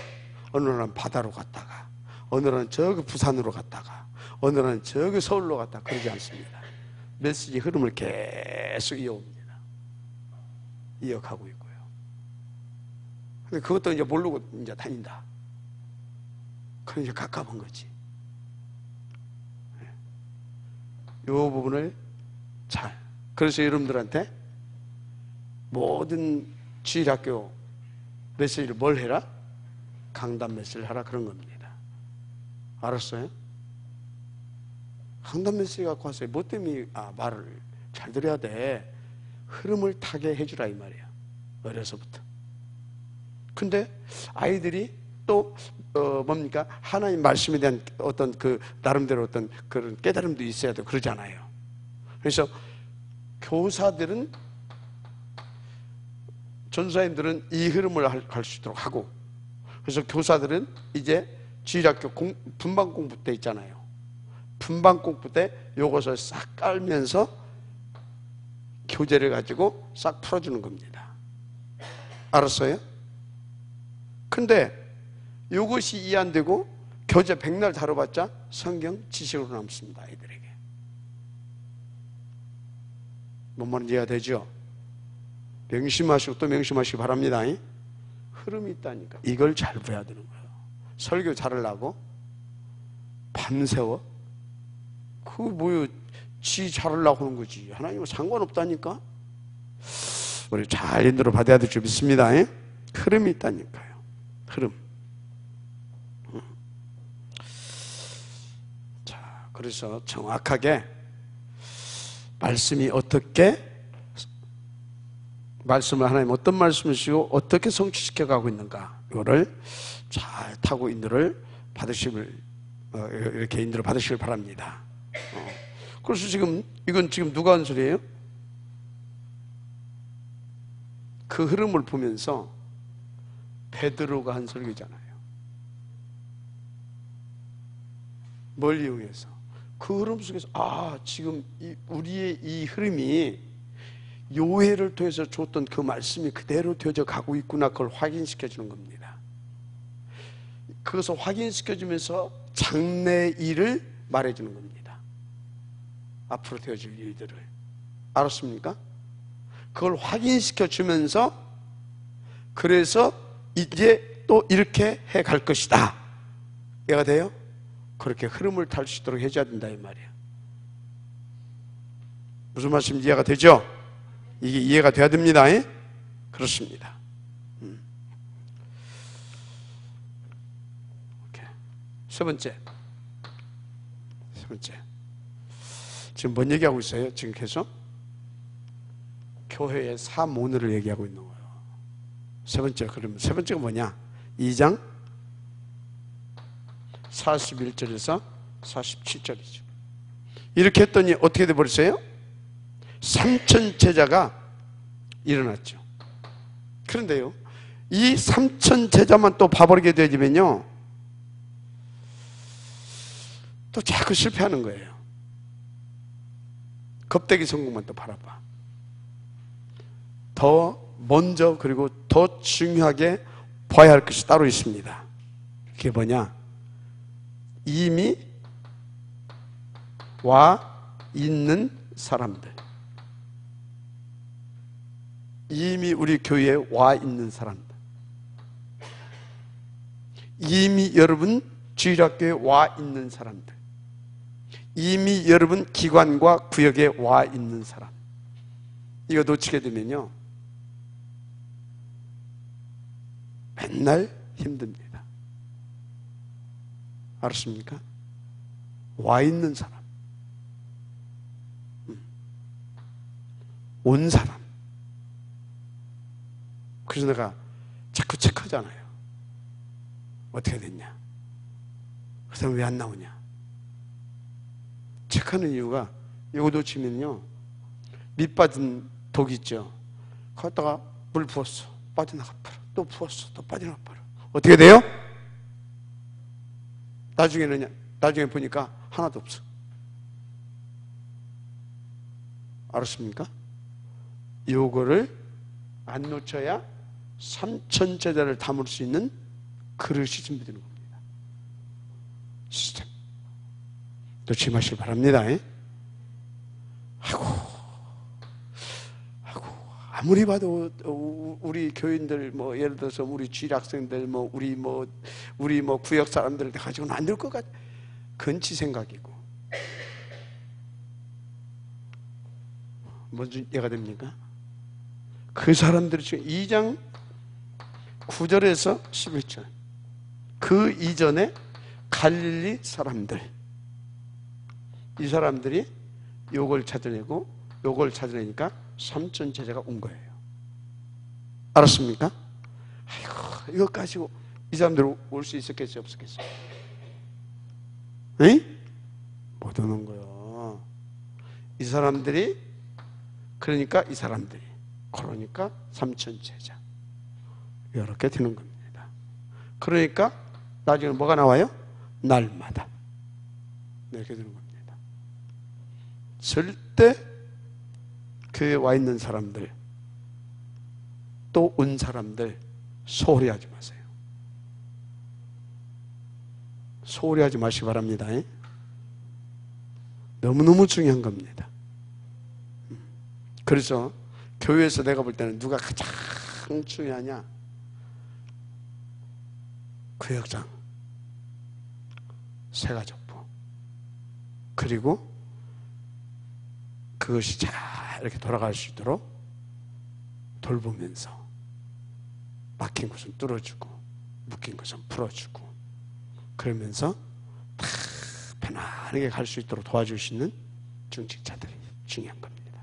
어느 날은 바다로 갔다가, 어느 날은 저기 부산으로 갔다가, 어느 날은 저기 서울로 갔다가 그러지 않습니다. 메시지 흐름을 계속 이어옵니다. 이어가고 있고요. 근데 그것도 이제 모르고 이제 다닌다. 그럼 이제 가까운 거지. 이 부분을 잘. 그래서 여러분들한테 모든 주일학교 메시지를 뭘 해라? 강단 메시지를 하라, 그런 겁니다. 알았어요? 강단 메시지 갖고 왔어요. 뭐 때문에 말을 잘 들어야 돼. 흐름을 타게 해주라 이 말이야. 어려서부터. 근데 아이들이 또 뭡니까? 하나님 말씀에 대한 어떤 그 나름대로 어떤 그런 깨달음도 있어야 돼. 그러잖아요. 그래서 교사들은, 전사님들은 이 흐름을 갈 수 있도록 하고, 그래서 교사들은 이제 주일학교 분반 공부 때 있잖아요. 분반 공부 때 요것을 싹 깔면서 교재를 가지고 싹 풀어주는 겁니다. 알았어요? 근데 이것이 이해 안 되고 교재 백날 다뤄봤자 성경 지식으로 남습니다. 아이들에게. 뭔 말인지 이해가 되죠? 명심하시고 또 명심하시기 바랍니다. 흐름이 있다니까. 이걸 잘 봐야 되는 거예요. 설교 잘하려고 밤새워? 그거 뭐요? 지 잘하려고 하는 거지. 하나님은 상관없다니까. 우리 잘 인도를 받아야 될 줄 믿습니다. 흐름이 있다니까요. 흐름. 자, 그래서 정확하게 말씀이 어떻게, 말씀을 하나님 어떤 말씀을 주시고 어떻게 성취시켜 가고 있는가, 이거를 잘 타고 인도를 받으시길, 이렇게 인도를 받으시길 바랍니다. 그래서 지금 이건 지금 누가 한 소리예요? 그 흐름을 보면서 베드로가 한 설교잖아요. 뭘 이용해서? 그 흐름 속에서 지금 우리의 이 흐름이 요해를 통해서 줬던 그 말씀이 그대로 되어져 가고 있구나, 그걸 확인시켜 주는 겁니다. 그것을 확인시켜 주면서 장래 일을 말해 주는 겁니다. 앞으로 되어질 일들을. 알았습니까? 그걸 확인시켜 주면서 그래서 이제 또 이렇게 해 갈 것이다. 이해가 돼요? 그렇게 흐름을 탈 수 있도록 해줘야 된다 이 말이에요. 무슨 말씀인지 이해가 되죠? 이게 이해가 돼야 됩니다. 그렇습니다. 오케이. 세 번째. 지금 뭔 얘기하고 있어요? 지금 계속 교회의 사모늘을 얘기하고 있는 거예요. 세 번째, 그러면 세 번째가 뭐냐? 2장 41절에서 47절이죠. 이렇게 했더니 어떻게 돼버렸어요? 3천 제자가 일어났죠. 그런데요, 이 3천 제자만 또 봐버리게 되지면요, 또 자꾸 실패하는 거예요. 겁대기 성공만 또 바라봐. 더 먼저 그리고 더 중요하게 봐야 할 것이 따로 있습니다. 그게 뭐냐? 이미 와 있는 사람들. 이미 우리 교회에 와 있는 사람들. 이미 여러분 주일학교에 와 있는 사람들. 이미 여러분 기관과 구역에 와 있는 사람. 이거 놓치게 되면요, 맨날 힘듭니다. 알았습니까? 와 있는 사람, 온 사람. 그래서 내가 자꾸 체크하잖아요. 어떻게 됐냐? 그 사람 왜 안 나오냐? 체크하는 이유가, 이거 놓치면요, 밑 빠진 독 있죠. 거기다가 물 부었어, 빠져나가 버려. 또 부었어, 또 빠져나가 버려. 어떻게 돼요? 나중에 보니까 하나도 없어. 알았습니까? 요거를 안 놓쳐야 3천 제자를 담을 수 있는 그릇이 준비되는 겁니다. 시스템. 놓치지 마시길 바랍니다. 아무리 봐도 우리 교인들, 뭐 예를 들어서 우리 주일학생들, 우리 구역 사람들 가지고는 안 될 것 같아. 근치 생각이고. 뭔지 이해가 됩니까? 그 사람들이 지금 2장 9절에서 11절, 그 이전에 갈릴리 사람들, 이 사람들이 요걸 찾아내고 요걸 찾아내니까 3천 제자가 온 거예요. 알았습니까? 아이고, 이거 가지고 이 사람들 올 수 있었겠어요, 없었겠어요? 응? 못 오는 거요. 이 사람들이, 그러니까 3천 제자, 이렇게 되는 겁니다. 그러니까 나중에 뭐가 나와요? 날마다 이렇게 되는 겁니다. 절대 교회에 와 있는 사람들, 또 온 사람들 소홀히 하지 마세요. 소홀히 하지 마시기 바랍니다. 너무너무 중요한 겁니다. 그래서 교회에서 내가 볼 때는 누가 가장 중요하냐? 구역장, 새가족부, 그리고 그것이 잘 이렇게 돌아갈 수 있도록 돌보면서 막힌 것은 뚫어주고 묶인 것은 풀어주고 그러면서 다 편안하게 갈 수 있도록 도와줄 수 있는 중직자들이 중요한 겁니다.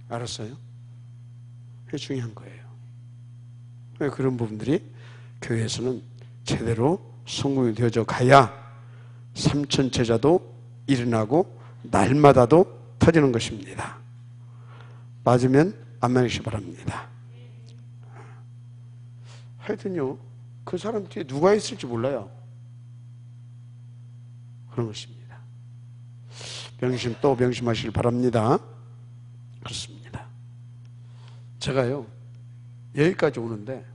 알았어요? 그게 중요한 거예요. 그런 부분들이 교회에서는 제대로 성공이 되어져 가야 삼천 제자도 일어나고 날마다도 터지는 것입니다. 맞으면 아멘하시기 바랍니다. 하여튼요, 그 사람 뒤에 누가 있을지 몰라요. 그런 것입니다. 명심 또 명심하시길 바랍니다. 그렇습니다. 제가요, 여기까지 오는데,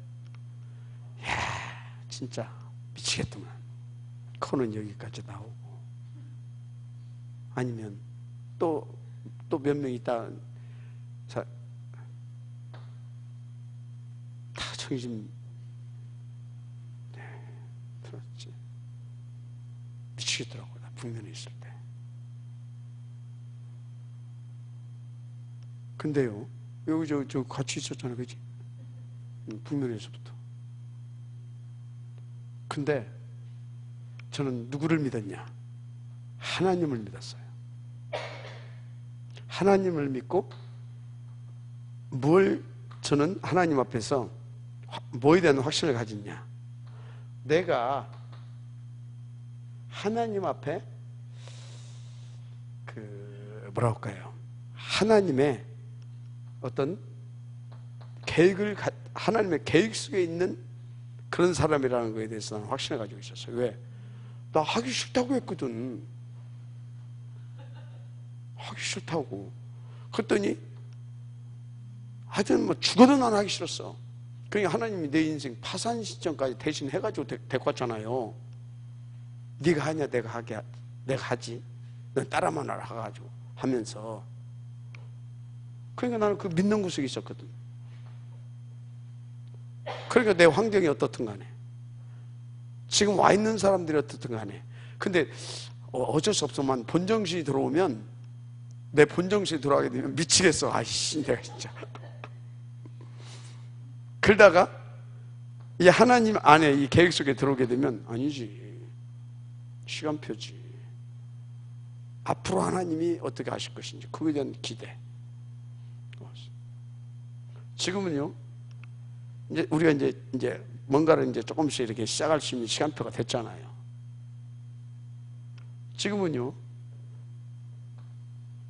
이야, 진짜 미치겠더만. 코는 여기까지 나오고, 아니면 또 몇 명 있다, 다 정신, 들었지. 미치겠더라고요. 나 북면에 있을 때. 근데요, 여기 저 같이 있었잖아, 그지? 북면에서부터. 근데 저는 누구를 믿었냐? 하나님을 믿었어요. 하나님을 믿고 뭘 저는 하나님 앞에서 뭐에 대한 확신을 가졌냐? 내가 하나님 앞에 뭐라고 할까요? 하나님의 어떤 하나님의 계획 속에 있는 그런 사람이라는 것에 대해서 나는 확신을 가지고 있었어요. 왜? 나 하기 싫다고 했거든. 하기 싫다고. 그랬더니 하여튼 뭐 죽어도 난 하기 싫었어. 그러니까 하나님이 내 인생 파산 시점까지 대신 해가지고 데리고 왔잖아요. 네가 하냐 내가 하지. 넌 따라만 하라 해가지고 하면서. 그러니까 나는 그 믿는 구석이 있었거든. 그러니까 내 환경이 어떻든 간에 지금 와 있는 사람들이 어떻든 간에 근데 어쩔 수 없어만 본정신이 들어오면 내 본정신이 들어가게 되면 미치겠어. 아이씨 내가 진짜. 그러다가 이 하나님 안에 이 계획 속에 들어오게 되면 아니지. 시간표지. 앞으로 하나님이 어떻게 하실 것인지 그거에 대한 기대. 지금은요. 이제 우리가 이제 뭔가를 이제 조금씩 이렇게 시작할 수 있는 시간표가 됐잖아요. 지금은요.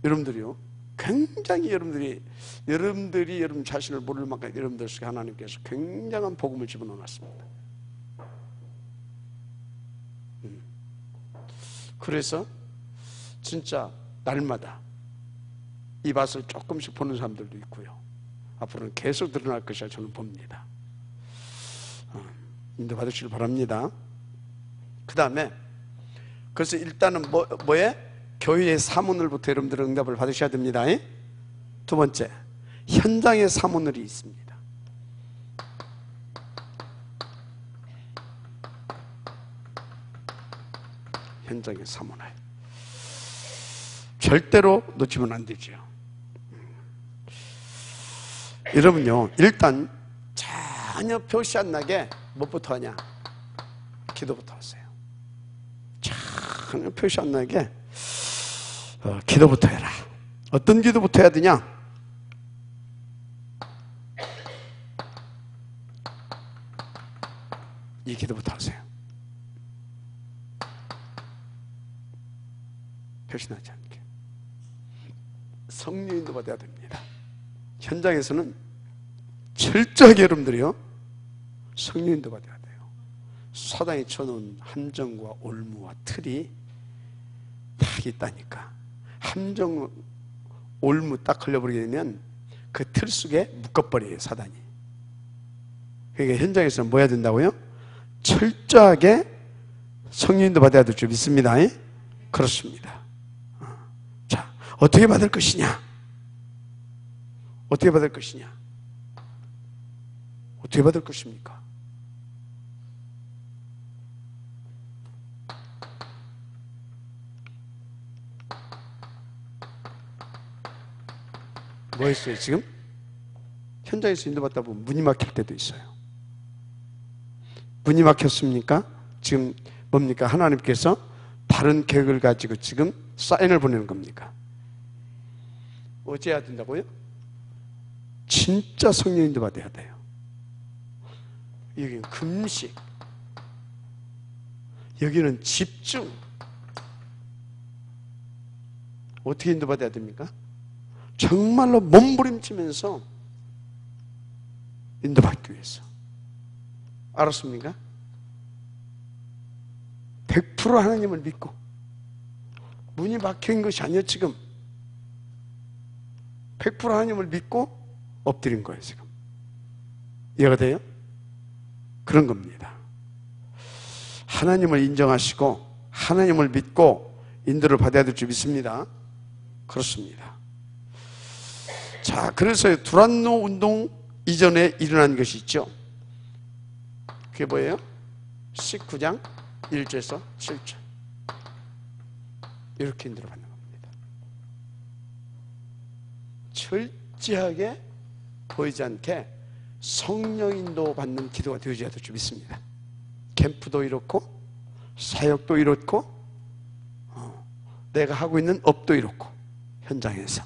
여러분들이요. 굉장히 여러분들이 여러분 자신을 모를 만큼 여러분들 속에 하나님께서 굉장한 복음을 집어넣어놨습니다. 그래서 진짜 날마다 이 맛을 조금씩 보는 사람들도 있고요. 앞으로는 계속 드러날 것이라 저는 봅니다. 인도받으시길 바랍니다. 그 다음에 그래서 일단은 뭐에? 교회의 사문을부터 여러분들 응답을 받으셔야 됩니다. 두 번째, 현장의 사문을이 있습니다. 현장의 사문을 절대로 놓치면 안 되죠. 여러분요, 일단 전혀 표시 안 나게 뭐부터 하냐? 기도부터 하세요. 전혀 표시 안 나게 기도부터 해라. 어떤 기도부터 해야 되냐? 이 기도부터 하세요. 표시나지 않게. 성령인도 받아야 됩니다. 현장에서는 철저하게 여러분들이요, 성령인도 받아야 돼요. 사단이 쳐놓은 함정과 올무와 틀이 다 있다니까. 함정 올무 딱 걸려버리게 되면 그 틀 속에 묶어버려요, 사단이. 그러니까 현장에서는 뭐 해야 된다고요? 철저하게 성령인도 받아야 될 줄 믿습니다. 그렇습니다. 자, 어떻게 받을 것이냐? 어떻게 받을 것이냐? 어떻게 받을 것입니까? 뭐 했어요, 지금? 현장에서 인도받다 보면 문이 막힐 때도 있어요. 문이 막혔습니까? 지금 뭡니까? 하나님께서 다른 계획을 가지고 지금 사인을 보내는 겁니까? 어찌 해야 된다고요? 진짜 성령 인도받아야 돼요. 여기는 금식, 여기는 집중. 어떻게 인도받아야 됩니까? 정말로 몸부림치면서 인도받기 위해서. 알았습니까? 100% 하나님을 믿고 문이 막힌 것이 아니에요. 지금 100% 하나님을 믿고 엎드린 거예요. 지금 이해가 돼요? 그런 겁니다. 하나님을 인정하시고 하나님을 믿고 인도를 받아야 될 줄 믿습니다. 그렇습니다. 자, 그래서 두란노 운동 이전에 일어난 것이 있죠. 그게 뭐예요? 19장 1절에서 7절. 이렇게 인도를 받는 겁니다. 철저하게 보이지 않게 성령 인도 받는 기도가 되어져야 될 줄 믿습니다. 캠프도 이렇고 사역도 이렇고 내가 하고 있는 업도 이렇고 현장에서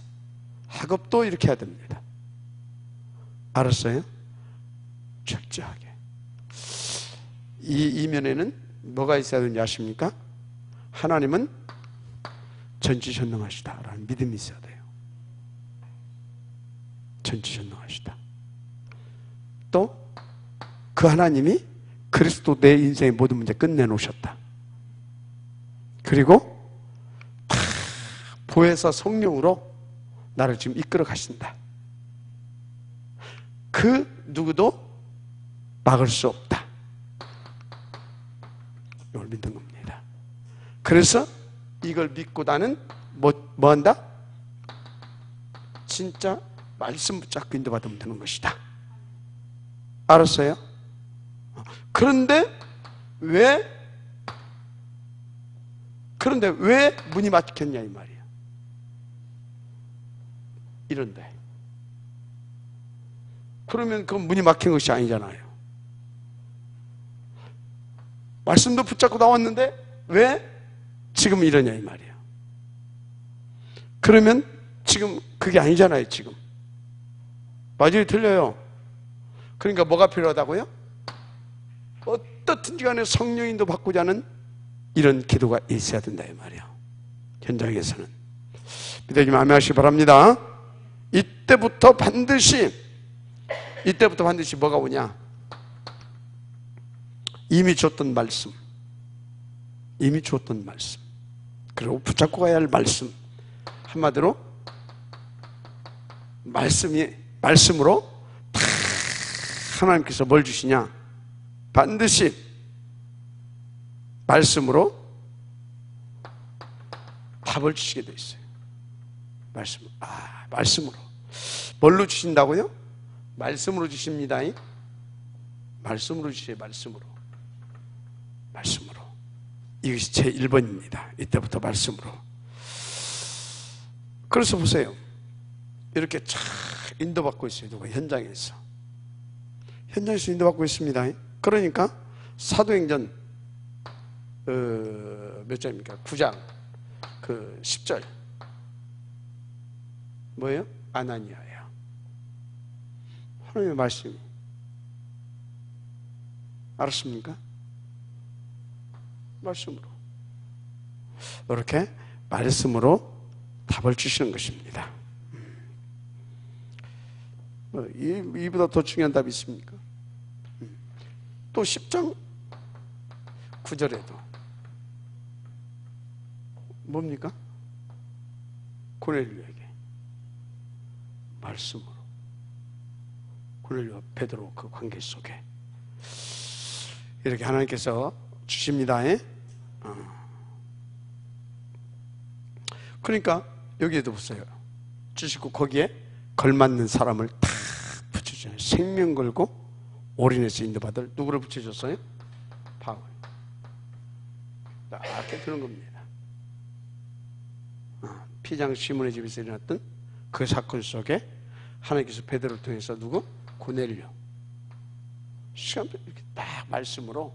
학업도 이렇게 해야 됩니다. 알았어요? 철저하게. 이 이면에는 뭐가 있어야 되는지 아십니까? 하나님은 전지전능하시다라는 믿음이 있어야 돼요. 전지전능하시다. 또 그 하나님이 그리스도 내 인생의 모든 문제 끝내놓으셨다. 그리고 보혜사 성령으로 나를 지금 이끌어 가신다. 그 누구도 막을 수 없다. 이걸 믿는 겁니다. 그래서 이걸 믿고 나는 뭐 한다? 진짜 말씀 붙잡고 인도받으면 되는 것이다. 알았어요? 그런데 왜 문이 막혔냐 이 말이야. 이런데 그러면 그건 문이 막힌 것이 아니잖아요. 말씀도 붙잡고 나왔는데 왜 지금 이러냐 이 말이야. 그러면 지금 그게 아니잖아요. 지금 맞아요, 틀려요. 그러니까 뭐가 필요하다고요? 어떻든지 간에 성령인도 받고자 하는 이런 기도가 있어야 된다 이 말이야. 현장에서는 믿어지면 아멘하시기 바랍니다. 이때부터 반드시 뭐가 오냐? 이미 줬던 말씀, 그리고 붙잡고 가야 할 말씀. 한마디로 말씀으로 다 하나님께서 뭘 주시냐? 반드시 말씀으로 답을 주시게 돼 있어요. 말씀으로. 뭘로 주신다고요? 말씀으로 주십니다. 말씀으로 주세요. 말씀으로. 이것이 제 1번입니다. 이때부터 말씀으로. 그래서 보세요. 이렇게 쫙 인도받고 있어요. 누가 현장에서 인도받고 있습니다. 그러니까 사도행전 몇 장입니까? 9장 10절 뭐예요? 아나니아야. 하나님의 말씀이. 알았습니까? 말씀으로. 이렇게 말씀으로 답을 주시는 것입니다. 이보다 더 중요한 답이 있습니까? 또 10장 9절에도 뭡니까? 고넬료에게 말씀으로. 고넬료 베드로 그 관계 속에 이렇게 하나님께서 주십니다. 그러니까 여기에도 보세요. 주시고 거기에 걸맞는 사람을 다 붙여줘요. 생명 걸고 올인해서 인도받을 누구를 붙여줬어요? 바울. 이렇게 되는 겁니다. 피장 시몬의 집에서 일어났던 그 사건 속에 하나님께서 베드로를 통해서 누구? 고넬료. 시간표 이렇게 딱 말씀으로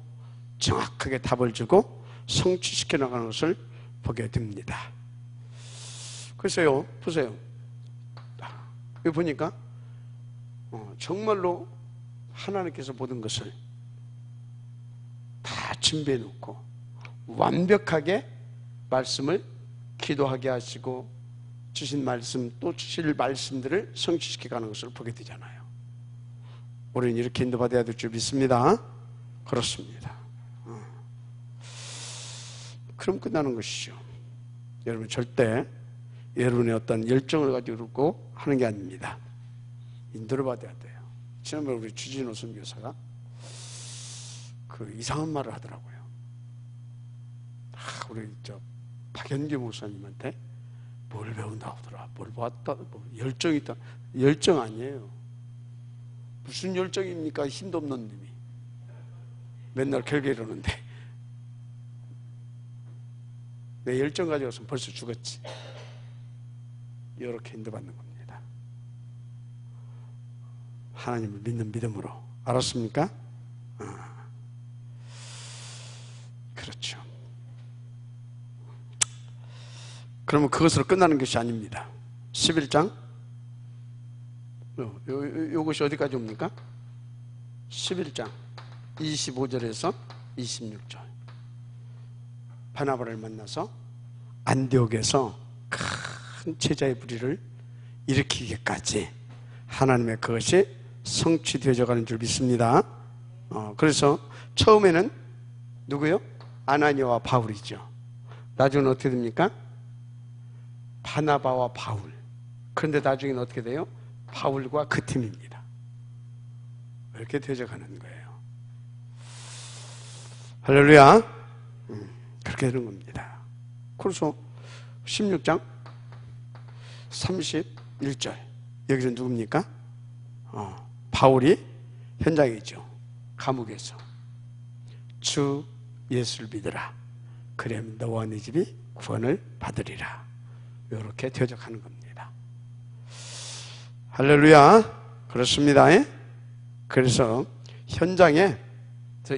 정확하게 답을 주고 성취시켜 나가는 것을 보게 됩니다. 그래서요, 보세요. 여기 보니까 정말로 하나님께서 모든 것을 다 준비해 놓고 완벽하게 말씀을 기도하게 하시고 주신 말씀 또 주실 말씀들을 성취시켜 가는 것을 보게 되잖아요. 우리는 이렇게 인도받아야 될 줄 믿습니다. 그렇습니다. 그럼 끝나는 것이죠. 여러분 절대 여러분의 어떤 열정을 가지고 하는 게 아닙니다. 인도를 받아야 돼요. 지난번에 우리 주진호 선교사가 그 이상한 말을 하더라고요. 우리 박연규 목사님한테 뭘 배운다고 하더라. 뭘 봤다. 뭐 열정이 있다. 열정 아니에요. 무슨 열정입니까? 힘도 없는 놈이. 맨날 결계 이러는데. 내 열정 가지고서는 벌써 죽었지. 이렇게 인도받는 겁니다. 하나님을 믿는 믿음으로. 알았습니까? 그렇죠. 그러면 그것으로 끝나는 것이 아닙니다. 11장 요것이 어디까지 옵니까? 11장 25절에서 26절 바나바를 만나서 안디옥에서 큰 제자의 부리를 일으키기까지 하나님의 그것이 성취되어져 가는 줄 믿습니다. 그래서 처음에는 누구요? 아나니아와 바울이죠. 나중에는 어떻게 됩니까? 바나바와 바울. 그런데 나중에는 어떻게 돼요? 바울과 그 팀입니다. 이렇게 되어져 가는 거예요. 할렐루야. 그렇게 되는 겁니다. 그래서 16장 31절 여기서 누굽니까? 바울이 현장에 있죠. 감옥에서 주 예수를 믿으라. 그러면 너와 네 집이 구원을 받으리라. 이렇게 되어져 가는 겁니다. 할렐루야. 그렇습니다. 그래서 현장에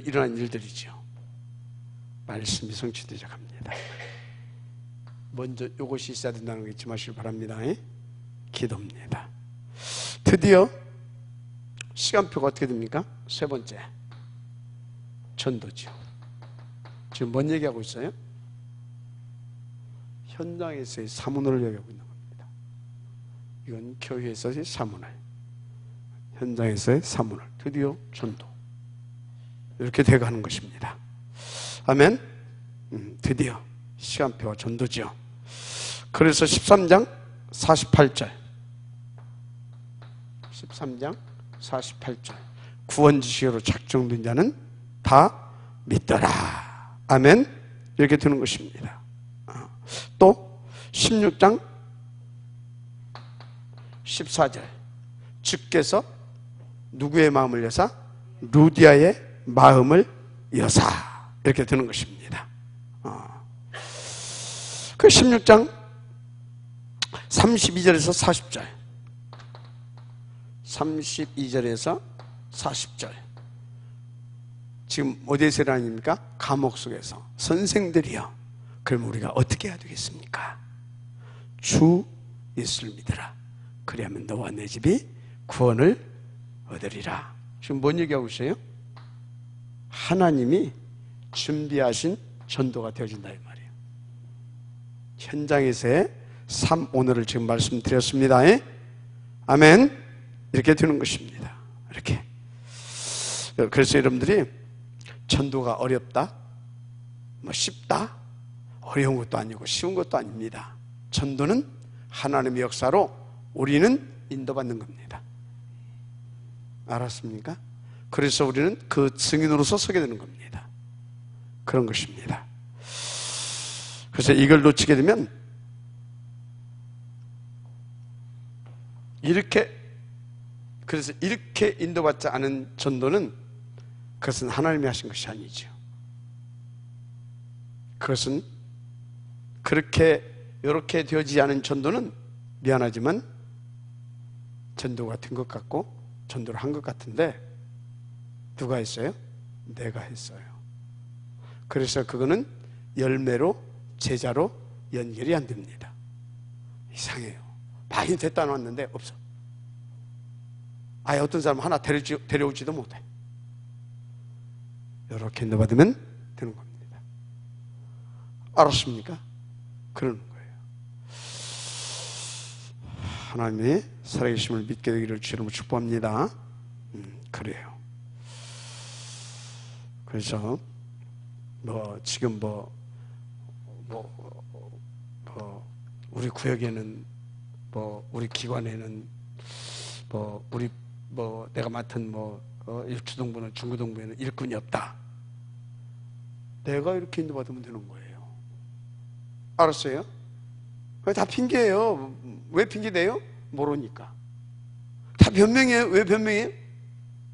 일어난 일들이죠. 말씀이 성취되어 갑니다. 먼저 이것이 있어야 된다는 거 잊지 마시기 바랍니다. 기도입니다. 드디어 시간표가 어떻게 됩니까? 세 번째 전도죠. 지금 뭔 얘기하고 있어요? 현장에서의 사문을 얘기하고 있는 겁니다. 이건 교회에서의 사문을, 현장에서의 사문을, 드디어 전도 이렇게 돼가는 것입니다. 아멘. 드디어 시간표와 전도죠. 그래서 13장 48절 13장 48절 구원지시로 작정된 자는 다 믿더라. 아멘. 이렇게 되는 것입니다. 또 16장 14절 주께서 누구의 마음을 여사? 루디아의 마음을 여사. 이렇게 되는 것입니다. 그 16장 32절에서 40절 32절에서 40절 지금 어디에서 아닙니까? 감옥 속에서 선생들이요. 그럼 우리가 어떻게 해야 되겠습니까? 주 예수를 믿으라. 그리하면 너와 내 집이 구원을 얻으리라. 지금 뭔 얘기하고 있어요? 하나님이 준비하신 전도가 되어진다 이 말이에요. 현장에서의 삶 오늘을 지금 말씀드렸습니다. 아멘. 이렇게 되는 것입니다. 이렇게. 그래서 여러분들이 전도가 어렵다, 뭐 쉽다, 어려운 것도 아니고 쉬운 것도 아닙니다. 전도는 하나님의 역사로 우리는 인도받는 겁니다. 알았습니까? 그래서 우리는 그 증인으로서 서게 되는 겁니다. 그런 것입니다. 그래서 이걸 놓치게 되면 그래서 이렇게 인도받지 않은 전도는 그것은 하나님이 하신 것이 아니죠. 그것은 이렇게 되어지지 않은 전도는 미안하지만 전도가 된 것 같고 전도를 한 것 같은데 누가 했어요? 내가 했어요. 그래서 그거는 열매로 제자로 연결이 안 됩니다. 이상해요. 많이 됐다 놨는데 없어. 아예 어떤 사람 하나 데려오지도 못해. 이렇게 인도받으면 되는 겁니다. 알았습니까? 그러는 거예요. 하나님의 살아계심을 믿게 되기를 주님으로 축복합니다. 그래요. 그래서 지금 우리 구역에는 우리 기관에는 내가 맡은 일주동부는 중구동부에는 일꾼이 없다. 내가 이렇게 인도받으면 되는 거예요. 알았어요? 다 핑계예요. 왜 핑계대요? 모르니까. 다 변명이에요. 왜 변명해요?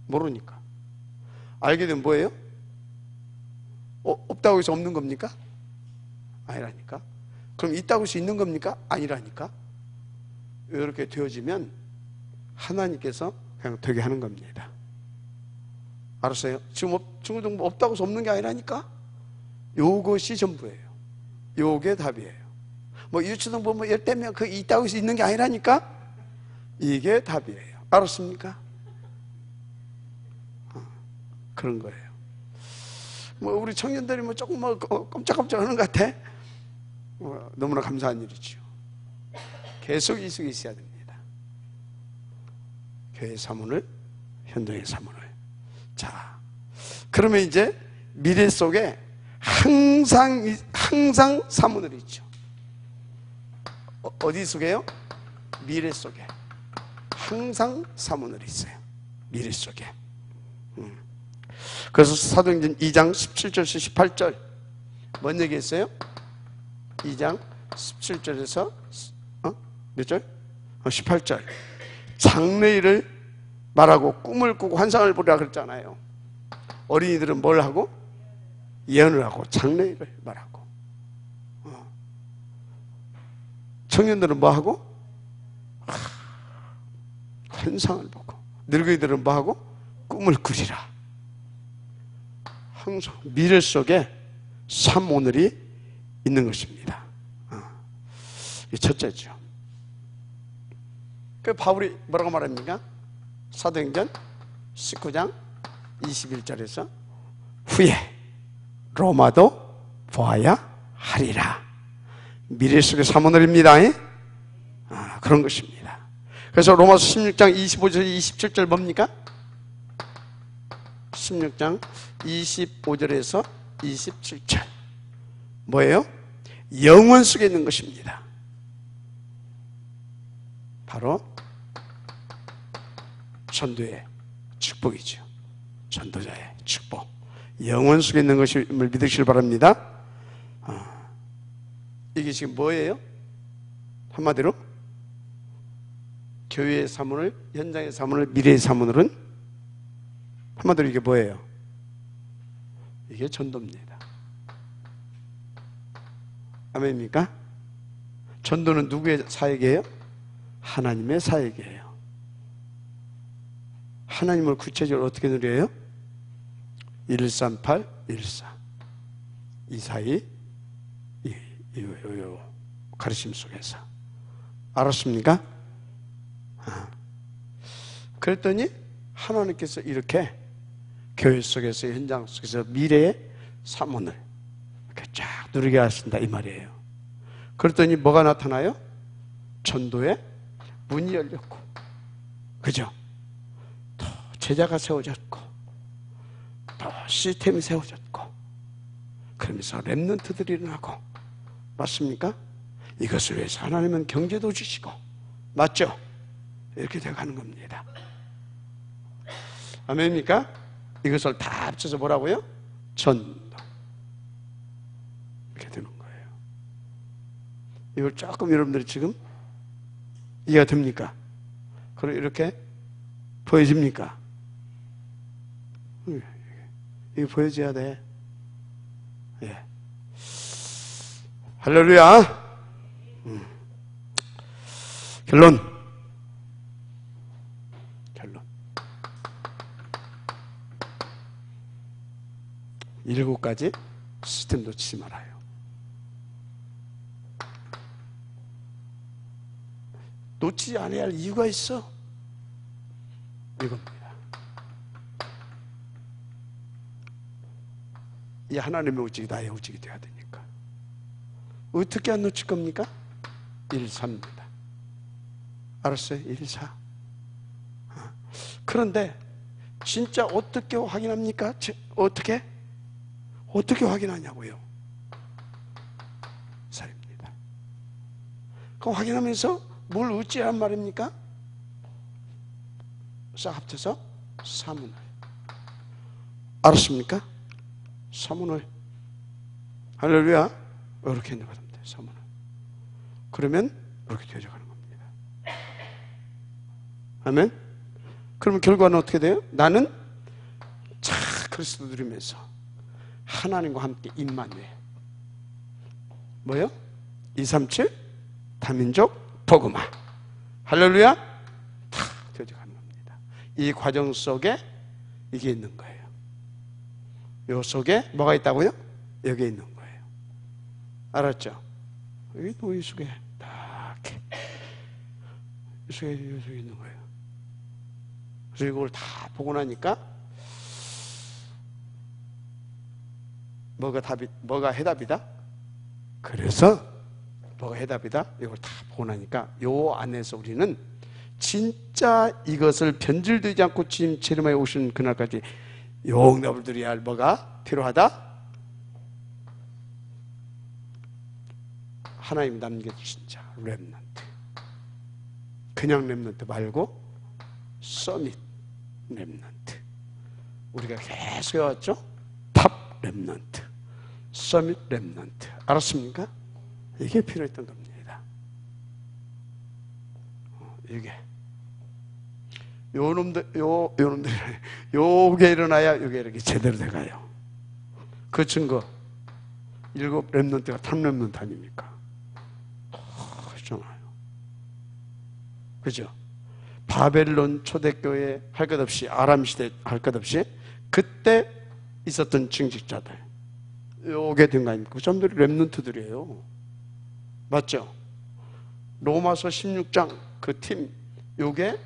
모르니까. 알게 되면 뭐예요? 없다고 해서 없는 겁니까? 아니라니까. 그럼 있다고 해서 있는 겁니까? 아니라니까. 이렇게 되어지면 하나님께서 그냥 되게 하는 겁니다. 알았어요? 지금 중고등부 없다고 해서 없는 게 아니라니까. 요것이 전부예요. 요게 답이에요. 유치동부 10대면 그 있다고 해서 있는 게 아니라니까. 이게 답이에요. 알았습니까? 그런 거예요. 우리 청년들이 조금 깜짝깜짝 하는 것 같아. 너무나 감사한 일이죠. 계속 이 속에 있어야 됩니다. 교회 사문을, 현동의 사문을. 자, 그러면 이제 미래 속에 항상 사문을 있죠. 어디 속에요? 미래 속에. 항상 사문을 있어요. 미래 속에. 그래서 사도행전 2장 17절에서 18절 뭔 얘기했어요? 2장 17절에서 몇 절? 18절 장래일을 말하고 꿈을 꾸고 환상을 보라 그랬잖아요. 어린이들은 뭘 하고? 예언을 하고 장래일을 말하고, 청년들은 뭐 하고? 환상을 보고, 늙은이들은 뭐 하고? 꿈을 꾸리라. 항상 미래 속에 삶 오늘이 있는 것입니다. 이 첫째죠. 그 바울이 뭐라고 말합니까? 사도행전 19장 21절에서 후에 로마도 보아야 하리라. 미래 속의 삶 오늘입니다. 그런 것입니다. 그래서 로마서 16장 25절 27절 뭡니까? 16장 25절에서 27절 뭐예요? 영원 속에 있는 것입니다. 바로 전도의 축복이죠. 전도자의 축복. 영원 속에 있는 것임을 믿으시길 바랍니다. 이게 지금 뭐예요? 한마디로 교회의 사문을, 현장의 사문을, 미래의 사문을은 한마디로 이게 뭐예요? 이게 전도입니다. 아멘입니까? 전도는 누구의 사역이에요? 하나님의 사역이에요. 하나님을 구체적으로 어떻게 누려요? 138, 14 이 사이 이 가르침 속에서. 알았습니까? 그랬더니 하나님께서 이렇게 교회 속에서, 현장 속에서 미래의 사문을 이렇게 쫙 누리게 하신다 이 말이에요. 그랬더니 뭐가 나타나요? 전도의 문이 열렸고, 그죠? 더 제자가 세워졌고, 더 시스템이 세워졌고, 그러면서 렘넌트들이 일어나고. 맞습니까? 이것을 위해서 하나님은 경제도 주시고, 맞죠? 이렇게 돼가는 겁니다. 아멘입니까? 이것을 다 합쳐서 뭐라고요? 전도. 이렇게 되는 거예요. 이걸 조금 여러분들이 지금 이해가 됩니까? 그리고 이렇게 보여집니까? 이게 보여줘야 돼. 예. 할렐루야. 결론. 일곱 가지 시스템 놓치지 말아요. 놓치지 않아야 할 이유가 있어. 이겁니다. 이 하나님의 우직이 나의 우직이 되어야 되니까. 어떻게 안 놓칠 겁니까? 1, 4입니다. 알았어요? 1, 4. 그런데 진짜 어떻게 확인합니까? 어떻게 확인하냐고요? 살입니다. 그럼 확인하면서 뭘 어찌란 말입니까? 싹 합쳐서 사문을. 알았습니까? 사문을. 할렐루야. 이렇게 해나가면 돼요. 사문을. 그러면 이렇게 되어가는 겁니다. 아멘. 그러면 결과는 어떻게 돼요? 나는 자 그리스도 누리면서 하나님과 함께 임마누엘. 뭐요? 237 다민족 복음화. 할렐루야. 다 되어가는 겁니다. 이 과정 속에 이게 있는 거예요. 요 속에 뭐가 있다고요? 여기 있는 거예요. 알았죠? 여기 이 속에 딱 이 속에 있는 거예요. 그래서 이걸 다 보고 나니까 뭐가 해답이다? 그래서 뭐가 해답이다? 이걸 다 보고 나니까 요 안에서 우리는 진짜 이것을 변질되지 않고 주님 재림하여 오신 그날까지 용납을 드려야 할 뭐가 필요하다? 하나님 남겨주신 자 렘넌트. 그냥 렘넌트 말고 서밋 렘넌트. 우리가 계속 해왔죠? 탑 렘넌트, 서밋 렘넌트. 알았습니까? 이게 필요했던 겁니다. 이게 요놈들이 요게 일어나야 요게 이렇게 제대로 돼가요. 그 증거 7 렘넌트가 탑 렘넌트 아닙니까? 그렇잖아요. 그죠? 바벨론 초대교회 할 것 없이 아람 시대 할 것 없이 그때 있었던 증직자들 요게 된 거 아닙니까? 그 사람들이 렘넌트들이에요. 맞죠? 로마서 16장 그 팀 요게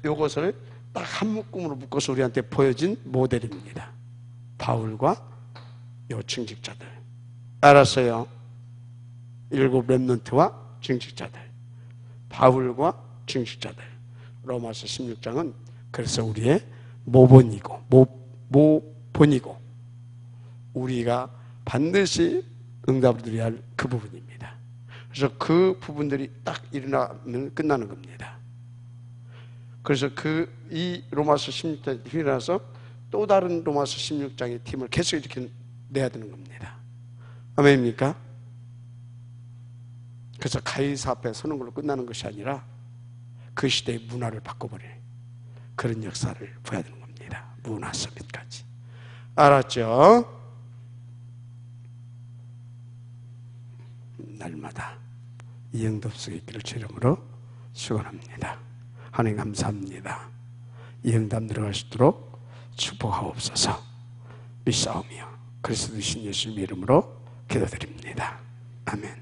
요것을 딱 한 묶음으로 묶어서 우리한테 보여진 모델입니다. 바울과 요 증직자들. 알았어요? 7 렘넌트와 증직자들, 바울과 증직자들. 로마서 16장은 그래서 우리의 모본이고 모본이고 우리가 반드시 응답을 드려야 할 그 부분입니다. 그래서 그 부분들이 딱 일어나면 끝나는 겁니다. 그래서 이 로마서 16장이 일어나서 또 다른 로마서 16장의 팀을 계속 이렇게 내야 되는 겁니다. 아멘입니까? 그래서 가이사 앞에 서는 걸로 끝나는 것이 아니라 그 시대의 문화를 바꿔버릴 그런 역사를 보여야 되는 겁니다. 문화 서밋까지. 알았죠? 날마다 이 응답 속에 있기를 주 이름으로 축원합니다. 하나님 감사합니다. 이 응답 들어갈 수 있도록 축복하옵소서. 믿사오며 그리스도 신 예수님 이름으로 기도드립니다. 아멘.